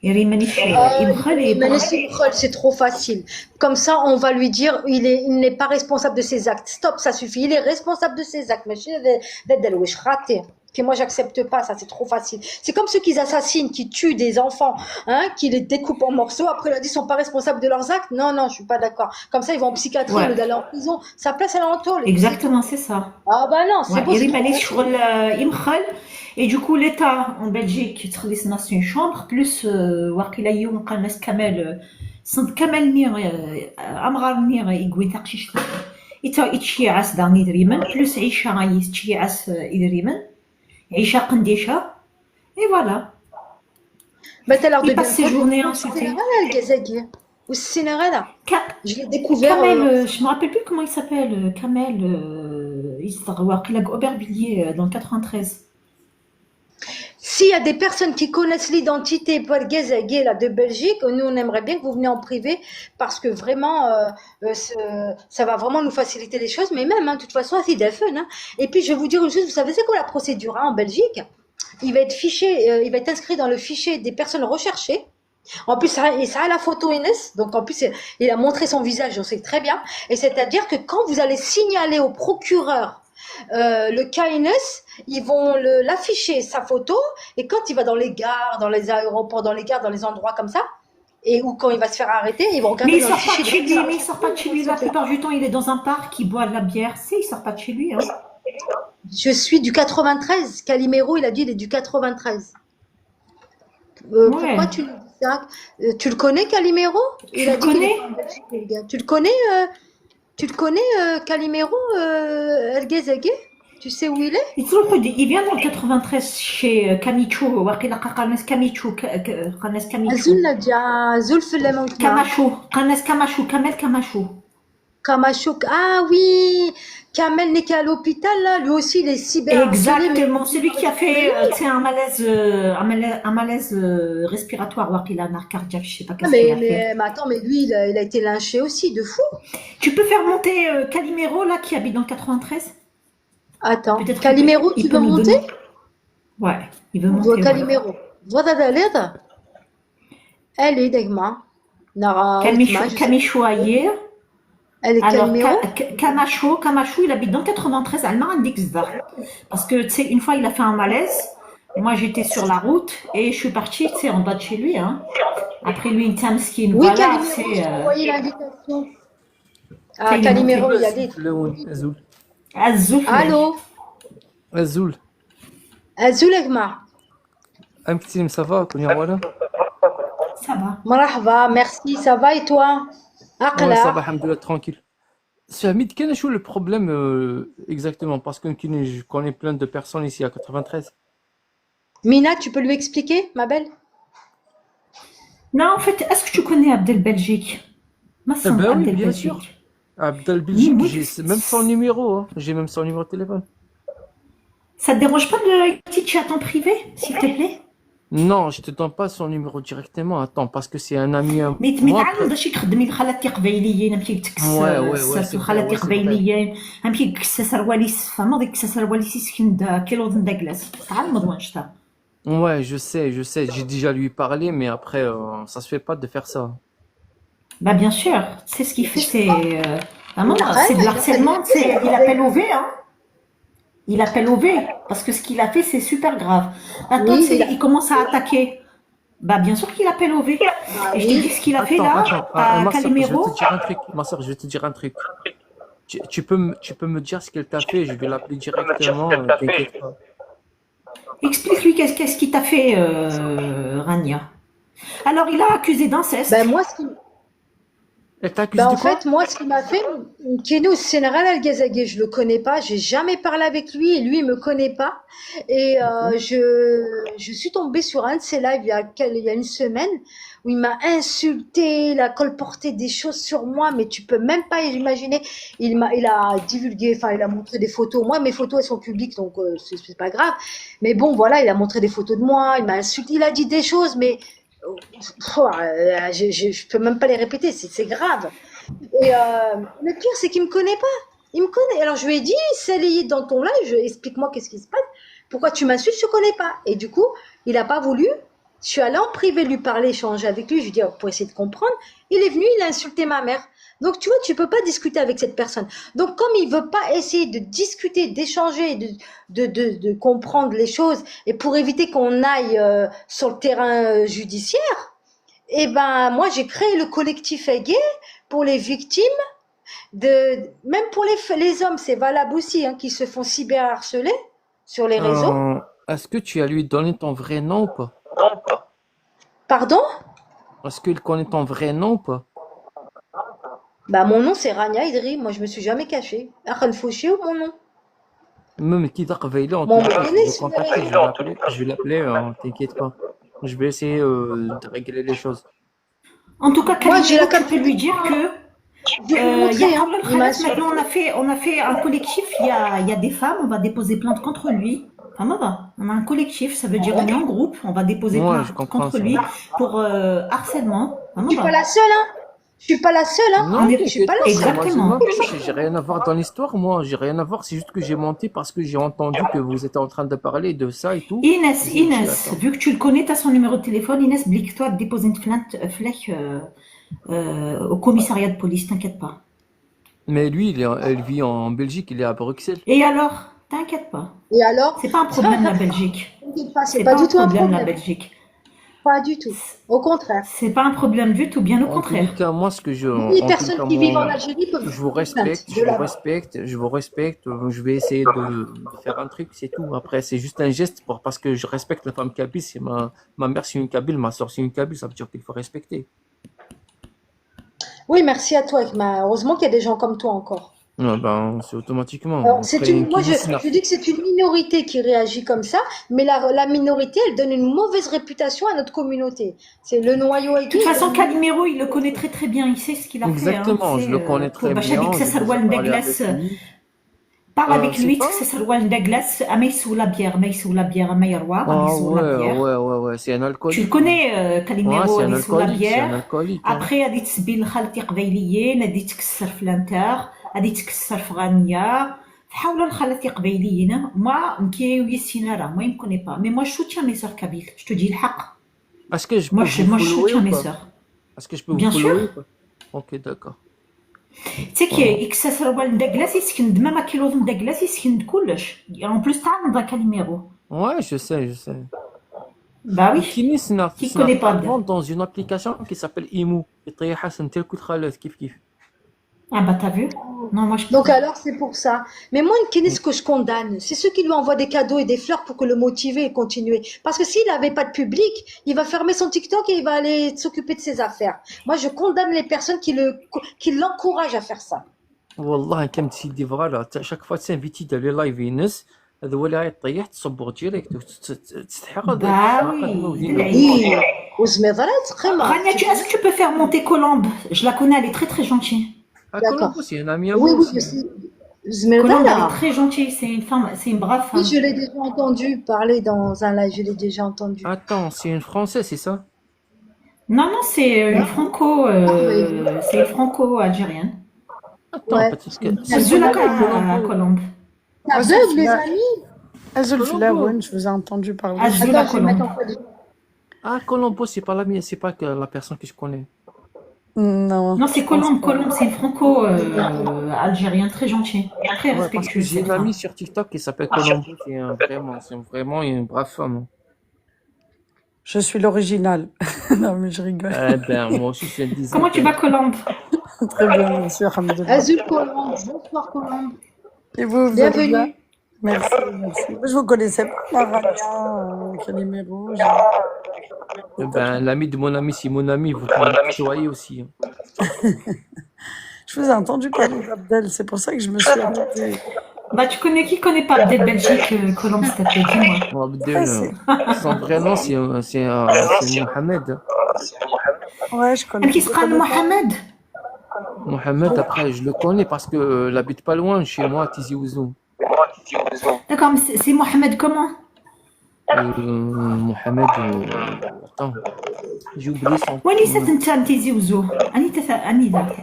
يري مانيش يمخل et pour C'est trop facile. Comme ça, on va lui dire, il n'est pas responsable de ses actes. Stop, ça suffit. Il est responsable de ses actes. Mais je raté. Que moi, j'accepte pas, ça, c'est trop facile. C'est comme ceux qui assassinent, qui tuent des enfants, hein, qui les découpent en morceaux. Après, ils disent, ils sont pas responsables de leurs actes. Non, non, je suis pas d'accord. Comme ça, ils vont en psychiatrie au ouais lieu d'aller en prison. Sa place, elle est en tôle, et puis c'est tout. exactement c'est ça Ah bah non, c'est ouais beau, c'est يري trop مانيش facile. شغل يمخل et du coup l'État en Belgique يتخلص الناس une chambre plus واقيلا يوم قال الناس كمال صند كمال نير امغار نير يقوي تاقشيش إتا إتشيعس داني دريمن بلوس عيشة غايس تشيعس إدريمن عيشة قنديشة et voilà Bah, t'as l'air de il bien passe le ses connaître. journées à Ou insulter السيناريو الجزائري. والسيناريو je l'ai découvert. Kamel, je me rappelle plus comment il s'appelle, Kamel, il s'est Aubervilliers dans le 93. S'il y a des personnes qui connaissent l'identité Paul-Guézagé, là, de Belgique, nous, on aimerait bien que vous venez en privé parce que vraiment, ça va vraiment nous faciliter les choses. Mais même, hein, de toute façon, c'est des fun. Hein. Et puis, je vais vous dire une chose, vous savez, c'est quoi la procédure hein, en Belgique? Il va être fiché, il va être inscrit dans le fichier des personnes recherchées. En plus, ça a la photo Inès, donc en plus, il a montré son visage, on sait très bien. Et c'est-à-dire que quand vous allez signaler au procureur le cas Inès, ils vont l'afficher sa photo, et quand il va dans les gares, dans les aéroports, dans les gares, dans les endroits comme ça, et ou quand il va se faire arrêter, ils vont Mais regarder il dans le sort pas de fichier chez de lui, mais il recherche. sort pas de chez lui. La plupart du temps, il est dans un parc, il boit de la bière. C'est, il sort pas de chez lui. Hein. Je suis du 93. Calimero, il a dit il est du 93. Pourquoi Ouais. tu lui dis ça? Tu le connais, Calimero? Il Tu a le dit qu'il connais? était en Belgique, le gars. Tu le connais, Calimero, El Ghezaghe? Tu sais où il est? Il vient dans le 93 chez Kamichou. Waqila Qanes Kamichou. Qanes Azul Kamichou. Nadja, Zulf le Moutma. Kamachou. Qanes Kamachou. Kamel Kamachou. Kamachouk. Ah oui! Kamel n'est qu'à l'hôpital, là. Lui aussi, il est cyberharcelé, mais Exactement. Celui qui a mais fait lui, un malaise respiratoire. Waqila un arrêt cardiaque. Je sais pas ah, qu'est-ce qu'il a fait. mais attends, mais lui, il a été lynché aussi, de fou. Tu peux faire monter Calimero, là, qui habite dans le 93? Attends, Peut-être Calimero, il tu peut veux nous monter? donner. Ouais, il veut monter, ouais. Calimero. Voilà, d'aller. Elle est d'Egma. Nara, Outma, je sais. Kamichou ailleurs. Elle est Alors, Calimero? Kamachou, il habite dans le 93 à Almaran-Dixdar. Parce que, tu sais, une fois, il a fait un malaise. Moi, j'étais sur la route et je suis partie, tu sais, en bas de chez lui. Hein. Après lui, une Tamskin, Oui, voilà, Calimero, c'est. je t'ai envoyé l'invitation. Ça, Ah, il est monté. Calimero, il y a des. Azoul. Azouf, Allô? Azoul. Azul Egma. Amktim, ça va, Kounia Wala? ça va. Marhaba, merci, ça va et toi? Ouais, ça va, Aqla. alhamdoulilah, tranquille. Hamid, quel est le problème exactement? Parce que je connais plein de personnes ici à 93. Mina, tu peux lui expliquer, ma belle? Non, en fait, est-ce que tu connais Abdel Belgique? Ma Eh sœur, ben oui, Abdel bien sûr. Belgique. Abdel Oui, Belgique, oui, j'ai même son numéro. Hein. J'ai même son numéro de téléphone. ça te dérange pas de la petite chat en privé, s'il te plaît? Non, je te donne pas son numéro directement. Attends, parce que c'est un ami à مي moi. تعلم شي تخدمي خالاتي قبيليين امشي تكس Ouais, الساس c'est vrai, وخالاتي ouais, c'est vrai. قبيليين امشي تكس سرواليس فما ديك سرواليس سكن دا كيلو داكلاس تعلم مضوان شتا Ouais, je sais. J'ai déjà lui parlé, mais après, ça se fait pas de faire ça. bah bien sûr c'est ce qu'il fait c'est Ah non, c'est de l'harcèlement, il appelle au V, hein. Il appelle au V, parce que ce qu'il a fait, c'est super grave. Attends, Oui, il commence à attaquer. Bah, bien sûr qu'il appelle au V. bah Et je t'ai dit oui. ce qu'il a fait Attends, là, attends. à Ma soeur, je vais te Calimero. dire un truc. Ma soeur, je vais te dire un truc. Tu peux me dire ce qu'elle t'a fait, je vais l'appeler directement, t'inquiète pas. Explique-lui qu'est-ce qu'il t'a fait, Rania. Alors, il a accusé d'inceste. Ben moi, ce qui, Elle t'accuse Ben de en fait, quoi? moi, ce qui m'a fait, Keno Sénéral El-Ghazagui, je le connais pas, j'ai jamais parlé avec lui et lui, il me connaît pas. Et Ok. je suis tombée sur un de ses lives il y a une semaine où il m'a insulté, il a colporté des choses sur moi, mais tu peux même pas imaginer. Il a divulgué, enfin, il a montré des photos. Moi, mes photos, elles sont publiques, donc c'est pas grave. Mais bon, voilà, il a montré des photos de moi, il m'a insulté, il a dit des choses, mais je peux même pas les répéter, c'est grave. Et le pire, c'est qu'il me connaît pas. Il me connaît. Alors je lui ai dit, Salih, dans ton live, explique-moi qu'est-ce qui se passe. Pourquoi tu m'insultes, je ne connais pas. Et du coup, il n'a pas voulu. Je suis allée en privé lui parler, échanger avec lui. Je lui ai dit, pour essayer de comprendre. Il est venu, il a insulté ma mère. Donc tu vois, tu peux pas discuter avec cette personne. Donc comme il veut pas essayer de discuter, d'échanger, de comprendre les choses, et pour éviter qu'on aille sur le terrain judiciaire, eh ben moi j'ai créé le collectif Aigué pour les victimes même pour les hommes, c'est valable aussi, hein, qui se font cyberharceler sur les réseaux. Est-ce que tu as lui donné ton vrai nom ou pas? Pardon? Est-ce qu'il connaît ton vrai nom ou pas? Bah mon nom c'est Rania Idri, moi je me suis jamais cachée. Akhan Fouché ou mon nom? Même qui t'a réveillé, en Bon, tous on les me cas, je vais connaît le sur les contacter, réseaux. je vais l'appeler, t'inquiète pas. Je vais essayer de régler les choses. En tout cas, Moi j'ai la Calimero, tu peux capacité, lui dire que je vais lui il y a montrer, hein. Paula Il m'a Khalat, insulté. maintenant on a fait un collectif, il y a des femmes, on va déposer plainte contre lui. Enfin, on a un collectif, ça veut dire on est en groupe, on va déposer Ouais, je plainte comprends contre ça. lui pour harcèlement. Je suis pas la seule, hein. Je suis pas la seule, hein. On Non, Je est suis pas t'inquiète la pas, seule. exactement. j'ai rien à voir dans l'histoire, moi, j'ai rien à voir, c'est juste que j'ai menti parce que j'ai entendu que vous étiez en train de parler de ça et tout. J'ai dit, Inès, attends. vu que tu le connais, tu as son numéro de téléphone. Inès, blique-toi de déposer une plainte au commissariat de police, t'inquiète pas. Mais lui, elle vit en Belgique, il est à Bruxelles. Et alors, t'inquiète pas. Et alors? C'est pas un problème la Belgique. T'inquiète pas, c'est C'est pas pas un du tout un problème la problème. Belgique. Pas du tout. Au contraire. C'est pas un problème du tout, bien au En tous les contraire. cas, moi, Les en tous les personnes cas, qui vivent en Algérie peuvent je vous faire une plainte respecte, de là-bas. je vous respecte. Je vais essayer de faire un truc, c'est tout. Après, c'est juste un geste parce que je respecte la femme kabyle. C'est ma mère, c'est une kabyle, ma soeur, c'est une kabyle. Ça veut dire qu'il faut respecter. Oui, merci à toi, Ekma. Heureusement qu'il y a des gens comme toi encore. Ouais, ben, c'est automatiquement. Alors, Après, une moi, Guinness, je dis que c'est une minorité qui réagit comme ça, mais la minorité, elle donne une mauvaise réputation à notre communauté. C'est le noyau De aiguë. toute façon, Calimero, il le connaît très très bien, il sait ce qu'il a fait. Hein. exactement, je le connais très bien. Bachadik J'ai déjà Sassalwal parlé avec Ndeglas, lui. parle avec C'est lui, pas? Sassalwal Ndeglas, Amaïsou la bière, Amaïrwa, Ah Amaïsou la bière. ouais, c'est un Tu le alcoolique, lui. connais, Ouais, Calimero, Amaïsou la c'est un bière. alcoolique, hein. Après, غادي تسبي الخلطي قبيليين، غادي تكسر في الانتر، غادي تكسر في غانيا. حاول الخلطي قبيليين. Moi, مكيوي السينارة, moi, il me connaît pas. Mais moi, je soutiens mes sœurs kabyles, je te dis le haq. Est-ce que je peux Moi, vous moi, je follower soutiens ou mes pas? sœurs. Est-ce que je peux vous Bien sûr. follower ou pas? Ok, d'accord. Tu sais يكسر الدقلاس يسكن دما ما كيلوز الدقلاس يسكن كلش. En plus, t'as un Calimero. Ouais, je sais, je sais. Bah oui. Kini, Qui connaît pas bien. dans une application qui s'appelle Imo. Ah bah t'as vu? Non, moi je. Donc alors, c'est pour ça. Mais moi, ce que je condamne, c'est ceux qui lui envoient des cadeaux et des fleurs pour que le motiver et continuer. Parce que s'il n'avait pas de public, il va fermer son TikTok et il va aller s'occuper de ses affaires. Moi, je condamne les personnes qui l'encouragent à faire ça. والله كم تسيدي فوالا chaque fois تسانفيتي دير لي لايف ينس هذا هو اللي غيطيح تصبر ديريكت تستحق Bah oui. Oui. وزميضرات قمة. Rania, est-ce que tu peux faire monter Colombe? Je la connais, elle est très très gentille. Colombo c'est un ami à Oui, moi oui, aussi. je sais. Colombe, elle est Zmedala. très gentille, c'est une femme, c'est une brave Oui, femme. je l'ai déjà entendu parler dans un live, je l'ai déjà entendu. Attends, c'est une française, c'est ça? Non, non, c'est une franco-algérienne. Attends, Ouais. peut-être que C'est Zulaka à Colombe. Ça bug, les amis. Azul Colombo. Filaouen, je vous ai entendu parler. Azul à Attends, je vais mettre Colombe. en code. Ah, Colombo, c'est pas la mienne, c'est pas que la personne que je connais. Non, Non, je c'est pense Colombe. pas. Colombe, c'est le franco-algérien, très gentil, très Ouais, parce que respectueux, j'ai cette une amie femme. sur TikTok qui s'appelle Colombo, c'est vraiment une brave femme. Je suis l'original. Non, mais je rigole. Eh ben, moi aussi, je te disais Comment tu que. vas, Colombe? Très bien, merci, alhamdoulilah. Azul Colombe, bonsoir Colombe. Et vous allez bien? Bienvenue. Merci, merci. Moi, je vous connaissais pas, la Rania, Calimero. Eh ben, l'ami de mon ami, c'est mon ami, vous pouvez me tutoyer aussi, hein. Je vous ai entendu parler d'Abdel, c'est pour ça que je me suis arrêtée. Bah, tu connais qui connaît pas Abdel Belgique, Colombe, s'il te plaît, dis-moi. Bon, Ouais, Abdel, son vrai nom, c'est Mohamed. ouais, je connais. Qui Je se le parle connais pas. Mohamed? Mohamed, après, je le connais parce que il habite pas loin chez moi, à Tizi Ouzou. D'accord, mais c'est Mohamed comment? Mohamed, attends, j'ai oublié son وين nom. ليست انت تيزي وزو؟ اني ذاك.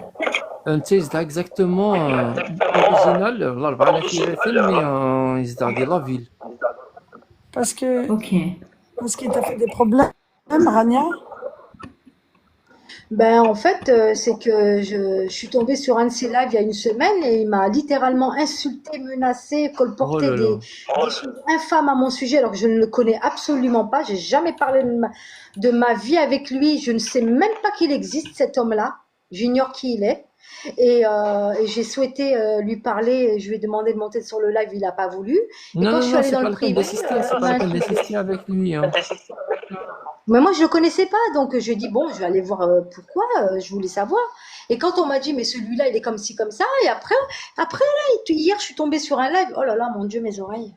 انت يزدها exactement original, الأربعة اللي في الفيلم mais يزدها دي لا فيل. Ok. Parce qu'il t'a fait des problèmes, Rania? Ben, en fait, c'est que je suis tombée sur un de ses lives il y a une semaine et il m'a littéralement insulté, menacé, Oh colporté là là. des choses infâmes à mon sujet alors que je ne le connais absolument pas. J'ai jamais parlé de ma vie avec lui. Je ne sais même pas qu'il existe, cet homme-là. J'ignore qui il est. Et j'ai souhaité lui parler. Je lui ai demandé de monter sur le live. Il n'a pas voulu. Et Non, quand non, je suis non, allée c'est dans pas le la peine privé, d'insister, c'est il pas m'a la peine insulté. d'insister avec lui, hein. Mais moi, je le connaissais pas, donc je dis bon, je vais aller voir pourquoi. Je voulais savoir. Et quand on m'a dit mais celui-là, il est comme ci comme ça, et après là, hier, je suis tombée sur un live. Oh là là, mon Dieu, mes oreilles.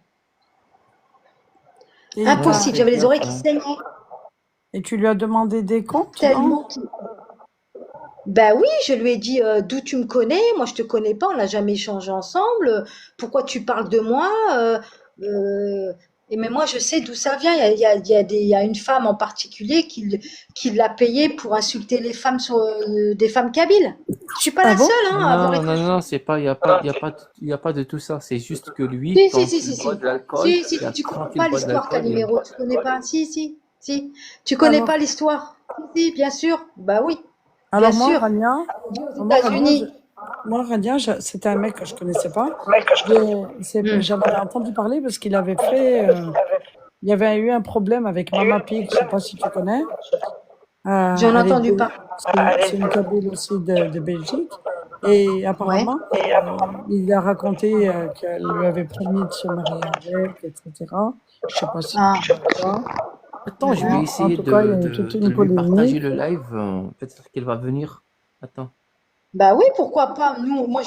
Et, Impossible. Fais J'avais les gaffe, oreilles qui hein. saignaient et tu lui as demandé des comptes, non? tellement. Ben oui, je lui ai dit d'où tu me connais. Moi, je te connais pas. On n'a jamais échangé ensemble. Pourquoi tu parles de moi? Euh, mais moi, je sais d'où ça vient. Il y a une femme en particulier qui l'a payé pour insulter les femmes des femmes kabyles. Je suis pas Ah la bon? seule, hein, à avoir Non, été. non, non, c'est pas, il y a pas de tout ça. C'est juste que lui, Si, si, quand si, il si, boit si. de l'alcool, Si, si, si, tu quand connais il pas boit de l'histoire, l'alcool, Calimero. Tu connais pas. Si, si, si. Tu connais Alors, pas l'histoire. Si, si, bien sûr. Bah oui, bien alors moi, sûr. Rania, On dit aux moi, Rania, États-Unis. c'était un mec que je connaissais pas. Hmm. J'avais entendu parler parce qu'il avait fait, il y avait eu un problème avec Mama Pig, je sais pas si tu connais. J'en ai Elle est entendu parler. c'est une Kabyle aussi de Belgique. Et Ouais. apparemment, il a raconté qu'elle lui avait promis de se marier avec, etc. Je sais pas si Ah. c'est ça. attends, je vais En essayer tout cas, il y a eu toute de une lui partager polémique. le live. Peut-être qu'elle va venir. Attends. Bah oui, pourquoi pas. Nous, moi,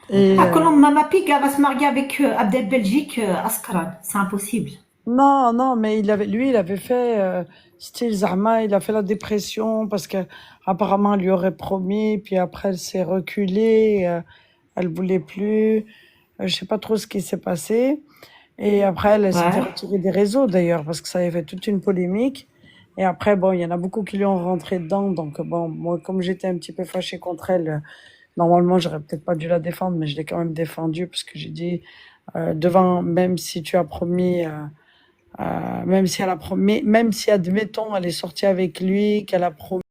Et Ah, Colombe, Mama Pig, elle va se marier avec Abdel Belgique Askran. C'est impossible. non, mais il avait fait style Zahma, il a fait la dépression parce que apparemment, elle lui aurait promis, puis après, elle s'est reculée, elle voulait plus. Je sais pas trop ce qui s'est passé. Et après, elle s'était Ouais. retirée des réseaux d'ailleurs, parce que ça avait fait toute une polémique. Et après, bon, il y en a beaucoup qui lui ont rentré dedans. Donc, bon, moi, comme j'étais un petit peu fâchée contre elle, normalement, j'aurais peut-être pas dû la défendre, mais je l'ai quand même défendue parce que j'ai dit, devant, même si tu as promis, même si, admettons, elle est sortie avec lui, qu'elle a promis.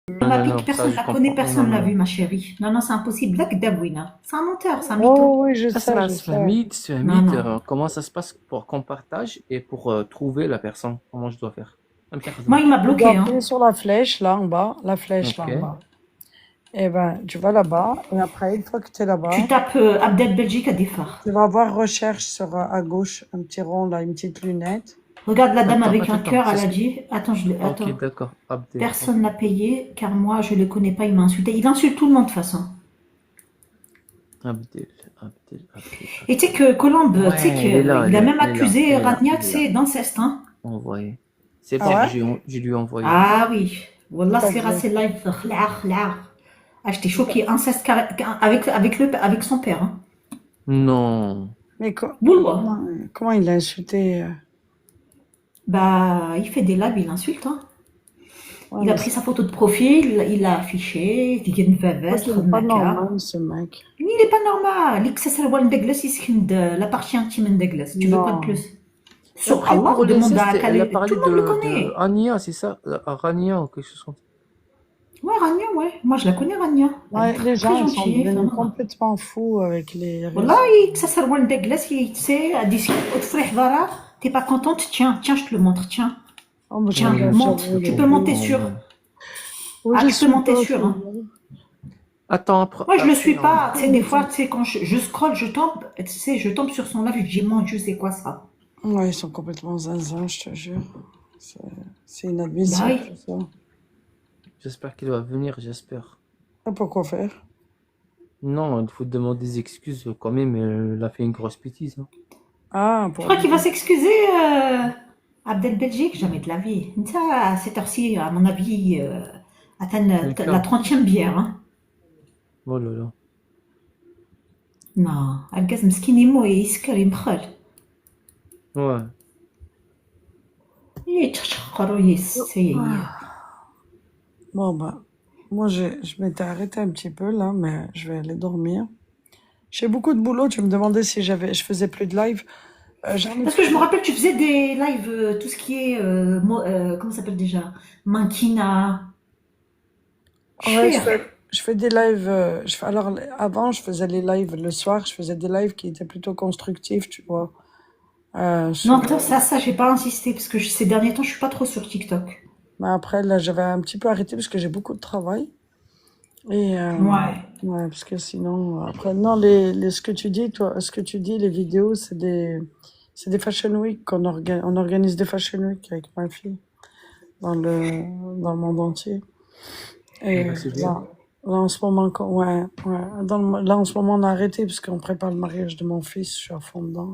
Non, Mama non, Pig, non, ça personne ne je la connaît, comprends. Non, personne ne l'a non. vue, ma chérie. Non, non, c'est impossible. Là, que Dabouina. C'est un menteur, c'est un mytho. Oh, oui, je Ça, c'est sais, un je c'est un sais. mythe, c'est un Non, mythe. non. Comment ça se passe pour qu'on partage et pour trouver la personne? Comment je dois faire? Un petit Moi, exemple. il m'a Tu dois bloqué, appuyer hein. sur la flèche, là, en bas, la flèche, là, en Ok. bas. Et ben, tu vas là-bas, et après, une fois que tu es là-bas, Tu tapes Abdel Belgique à des phares. tu vas voir recherche sur, à gauche, un petit rond, là, une petite lunette. Regarde la dame Attends, avec un attends, cœur, c'est elle ce a que... dit. Attends, Ok, attends. d'accord. Abdel. Personne n'a payé, car moi, je le connais pas, il m'a insulté. Il insulte tout le monde, de toute façon. Abdel. Et tu sais que Colombe, tu sais Ouais, elle est là, qu'il a même elle est là, accusé elle est là, Rania, elle tu est là. sais, d'inceste, hein. Envoyé. C'est Ah bon, ouais? je lui ai envoyé. Ah oui. Wallah, c'est C'est-à-dire, c'est live. Ah, j'étais choquée. Inceste avec son père, hein. Non. mais Boulois. comment il a insulté Bah, il fait des lives, il insulte, hein. ouais, Il a mais pris sa photo de profil, il l'a affiché, il dit une je crois veste, qu'il est pas normal, ce mec. Il est pas normal. Il que ça c'est le Douglas, il la partie intime de Douglas. Tu veux quoi de Non. plus? Après, Subhanallah, pour demande l'inceste, à elle a Khaled. Tout parlé le monde le de connaît. Ania, c'est ça? Rania ou quelque chose comme ça. Ouais, Rania, ouais. Moi, je la connais, Rania. Elle est Ouais, les très, très gens, ils sont gentille. devenus Vraiment. complètement fous avec les Wallah, réseaux. تسرسر والدك جلس تديسكوت وتفرح برا. T'es pas contente? Tiens, tiens, je te le montre, tiens. Oh, moi, je Tiens, regarde Mhm. monte. jamais Tu les peux réseaux. monter Oh, sur. ouais. Moi, Ah, je tu peux suis monter pas sur, hein. Facebook. Attends, après, Moi, je le après suis pas. Tu sais, des fois, Ouais, tu sais, quand je scrolle, je tombe, tu sais, je tombe sur son live, je dis, mon Dieu, c'est quoi ça? ils sont complètement zinzin, je te jure. C'est c'est Bah inadmissible, oui. tout ça. j'espère qu'il va venir, j'espère. Et pourquoi faire? Non, il faut demander des excuses quand même, elle a fait une grosse bêtise. Hein. Ah, Je pour crois qu'il va abuser. s'excuser, Abdel Belgique, jamais de la vie. Ça, à cette heure-ci, à mon avis, atteint la Quelqu'un. 30e bière, hein. Oh là là. Non, القاز مسكين يمو يسكر يمخل. Ouais. يتشخر ويسي. Bon, bah, moi, je m'étais arrêtée un petit peu là, mais je vais aller dormir. J'ai beaucoup de boulot. Tu me demandais si je faisais plus de live. J'en ai Parce que je fait. me rappelle, tu faisais des lives, tout ce qui est, comment ça s'appelle déjà? Mankina. Ouais, Chouir. je fais des lives. Alors, avant, je faisais les lives le soir. Je faisais des lives qui étaient plutôt constructifs, tu vois. Non, Sur, ça, j'ai pas insisté, parce que ces derniers temps, je suis pas trop sur TikTok. mais après, là, j'avais un petit peu arrêté parce que j'ai beaucoup de travail. Et Ouais. ouais, parce que sinon, après, non, ce que tu dis, toi, ce que tu dis, les vidéos, c'est des Fashion Week on organise des Fashion Week avec ma fille dans le monde entier. Et Bah, c'est bien. là, en ce moment, ouais, ouais, là, en ce moment, on a arrêté parce qu'on prépare le mariage de mon fils. Je suis à fond dedans.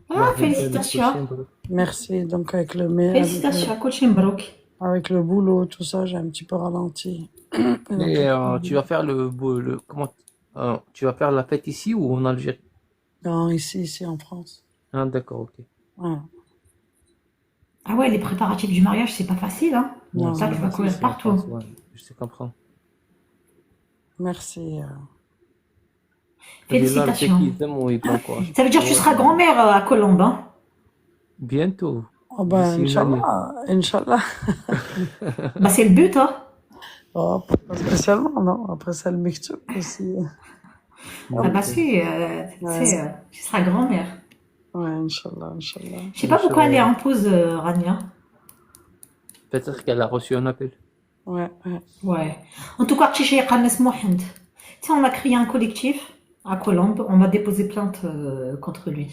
Ah, Félicitations. félicitations. Merci. Donc, Félicitations, coach Mbrouk. avec le boulot, tout ça, j'ai un petit peu ralenti. Et tu vas faire comment tu vas faire la fête ici ou en Algérie? Non, ici, en France. Ah, d'accord, ok. Ouais. Ah ouais, les préparatifs du mariage, c'est pas facile, hein. Non, Ça, tu vas Si, courir c'est en partout. France, ouais. Je sais comprendre. Merci. Félicitations. Bon courage. Ça veut dire que tu seras grand-mère à Colombe, hein. Bientôt. Oh ben, D'ici une année. Inch'Allah. Bah, c'est le but, hein. Oh, pas spécialement, non. Après, c'est le mektoub aussi. Ah bah si, tu sais, tu seras grand-mère. Ouais, Inch'Allah, Inch'Allah. Je sais pas pourquoi elle est en pause, Rania. Peut-être qu'elle a reçu un appel. Ouais, ouais. Ouais. En tout cas, Tchéché Khames Mohand. Tiens, on a créé un collectif à Colombe. On va déposer plainte contre lui.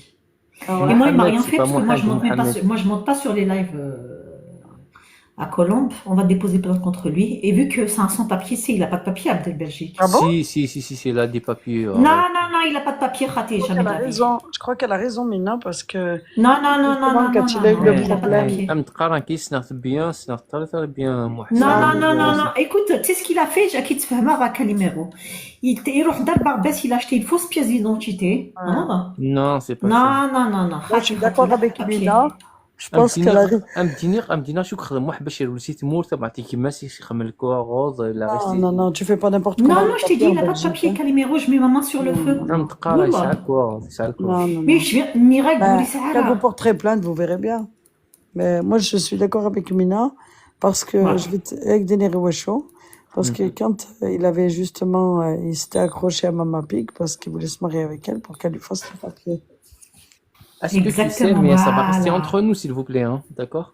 Ah Et moi, il m'a Mohamed, rien c'est fait pas parce que moi, Mohamed. je monte pas sur les lives à Colombe. On va déposer plainte contre lui. Et vu que c'est un sans-papier, il a pas de papier, Abdel Belgique. Ah bon? Si, elle a des papiers. Non, il a pas de papier raté, Je crois jamais de qu'elle a la vie. raison. Je crois qu'elle a raison, Mina, parce que Non, justement, quand il a eu le il a pas de problème. papier. Non. Écoute, tu sais ce qu'il a fait, Jackie Tfahma à Calimero. Il a acheté une fausse pièce d'identité. Ouais. Non, c'est pas ça. Non. Moi, je suis d'accord avec Papier. Mina. Je pense qu'elle a raison. أمدينا شو خدم واحد باش يرسيت مور بعطيك ماسي يخمم لك غوز لا Non, non, tu fais pas n'importe quoi. Non, je t'ai dit, il n'a pas de papier, Calimero, je mets ma main sur le feu. عم تقرا يسعلك يسعلك Non, non, Mais non. je viens, Mireille, Ben, vous quand vous laissez porterez plainte, vous verrez bien. Mais moi, je suis d'accord avec Mina parce que Ouais. je vais avec Denere Washo. Parce que quand il avait justement, il s'était accroché à Mama Pig parce qu'il voulait se marier avec elle pour qu'elle lui fasse le papier. Est-ce que tu sais, Exactement, mais ça va rester voilà. entre nous, s'il vous plaît, hein, d'accord?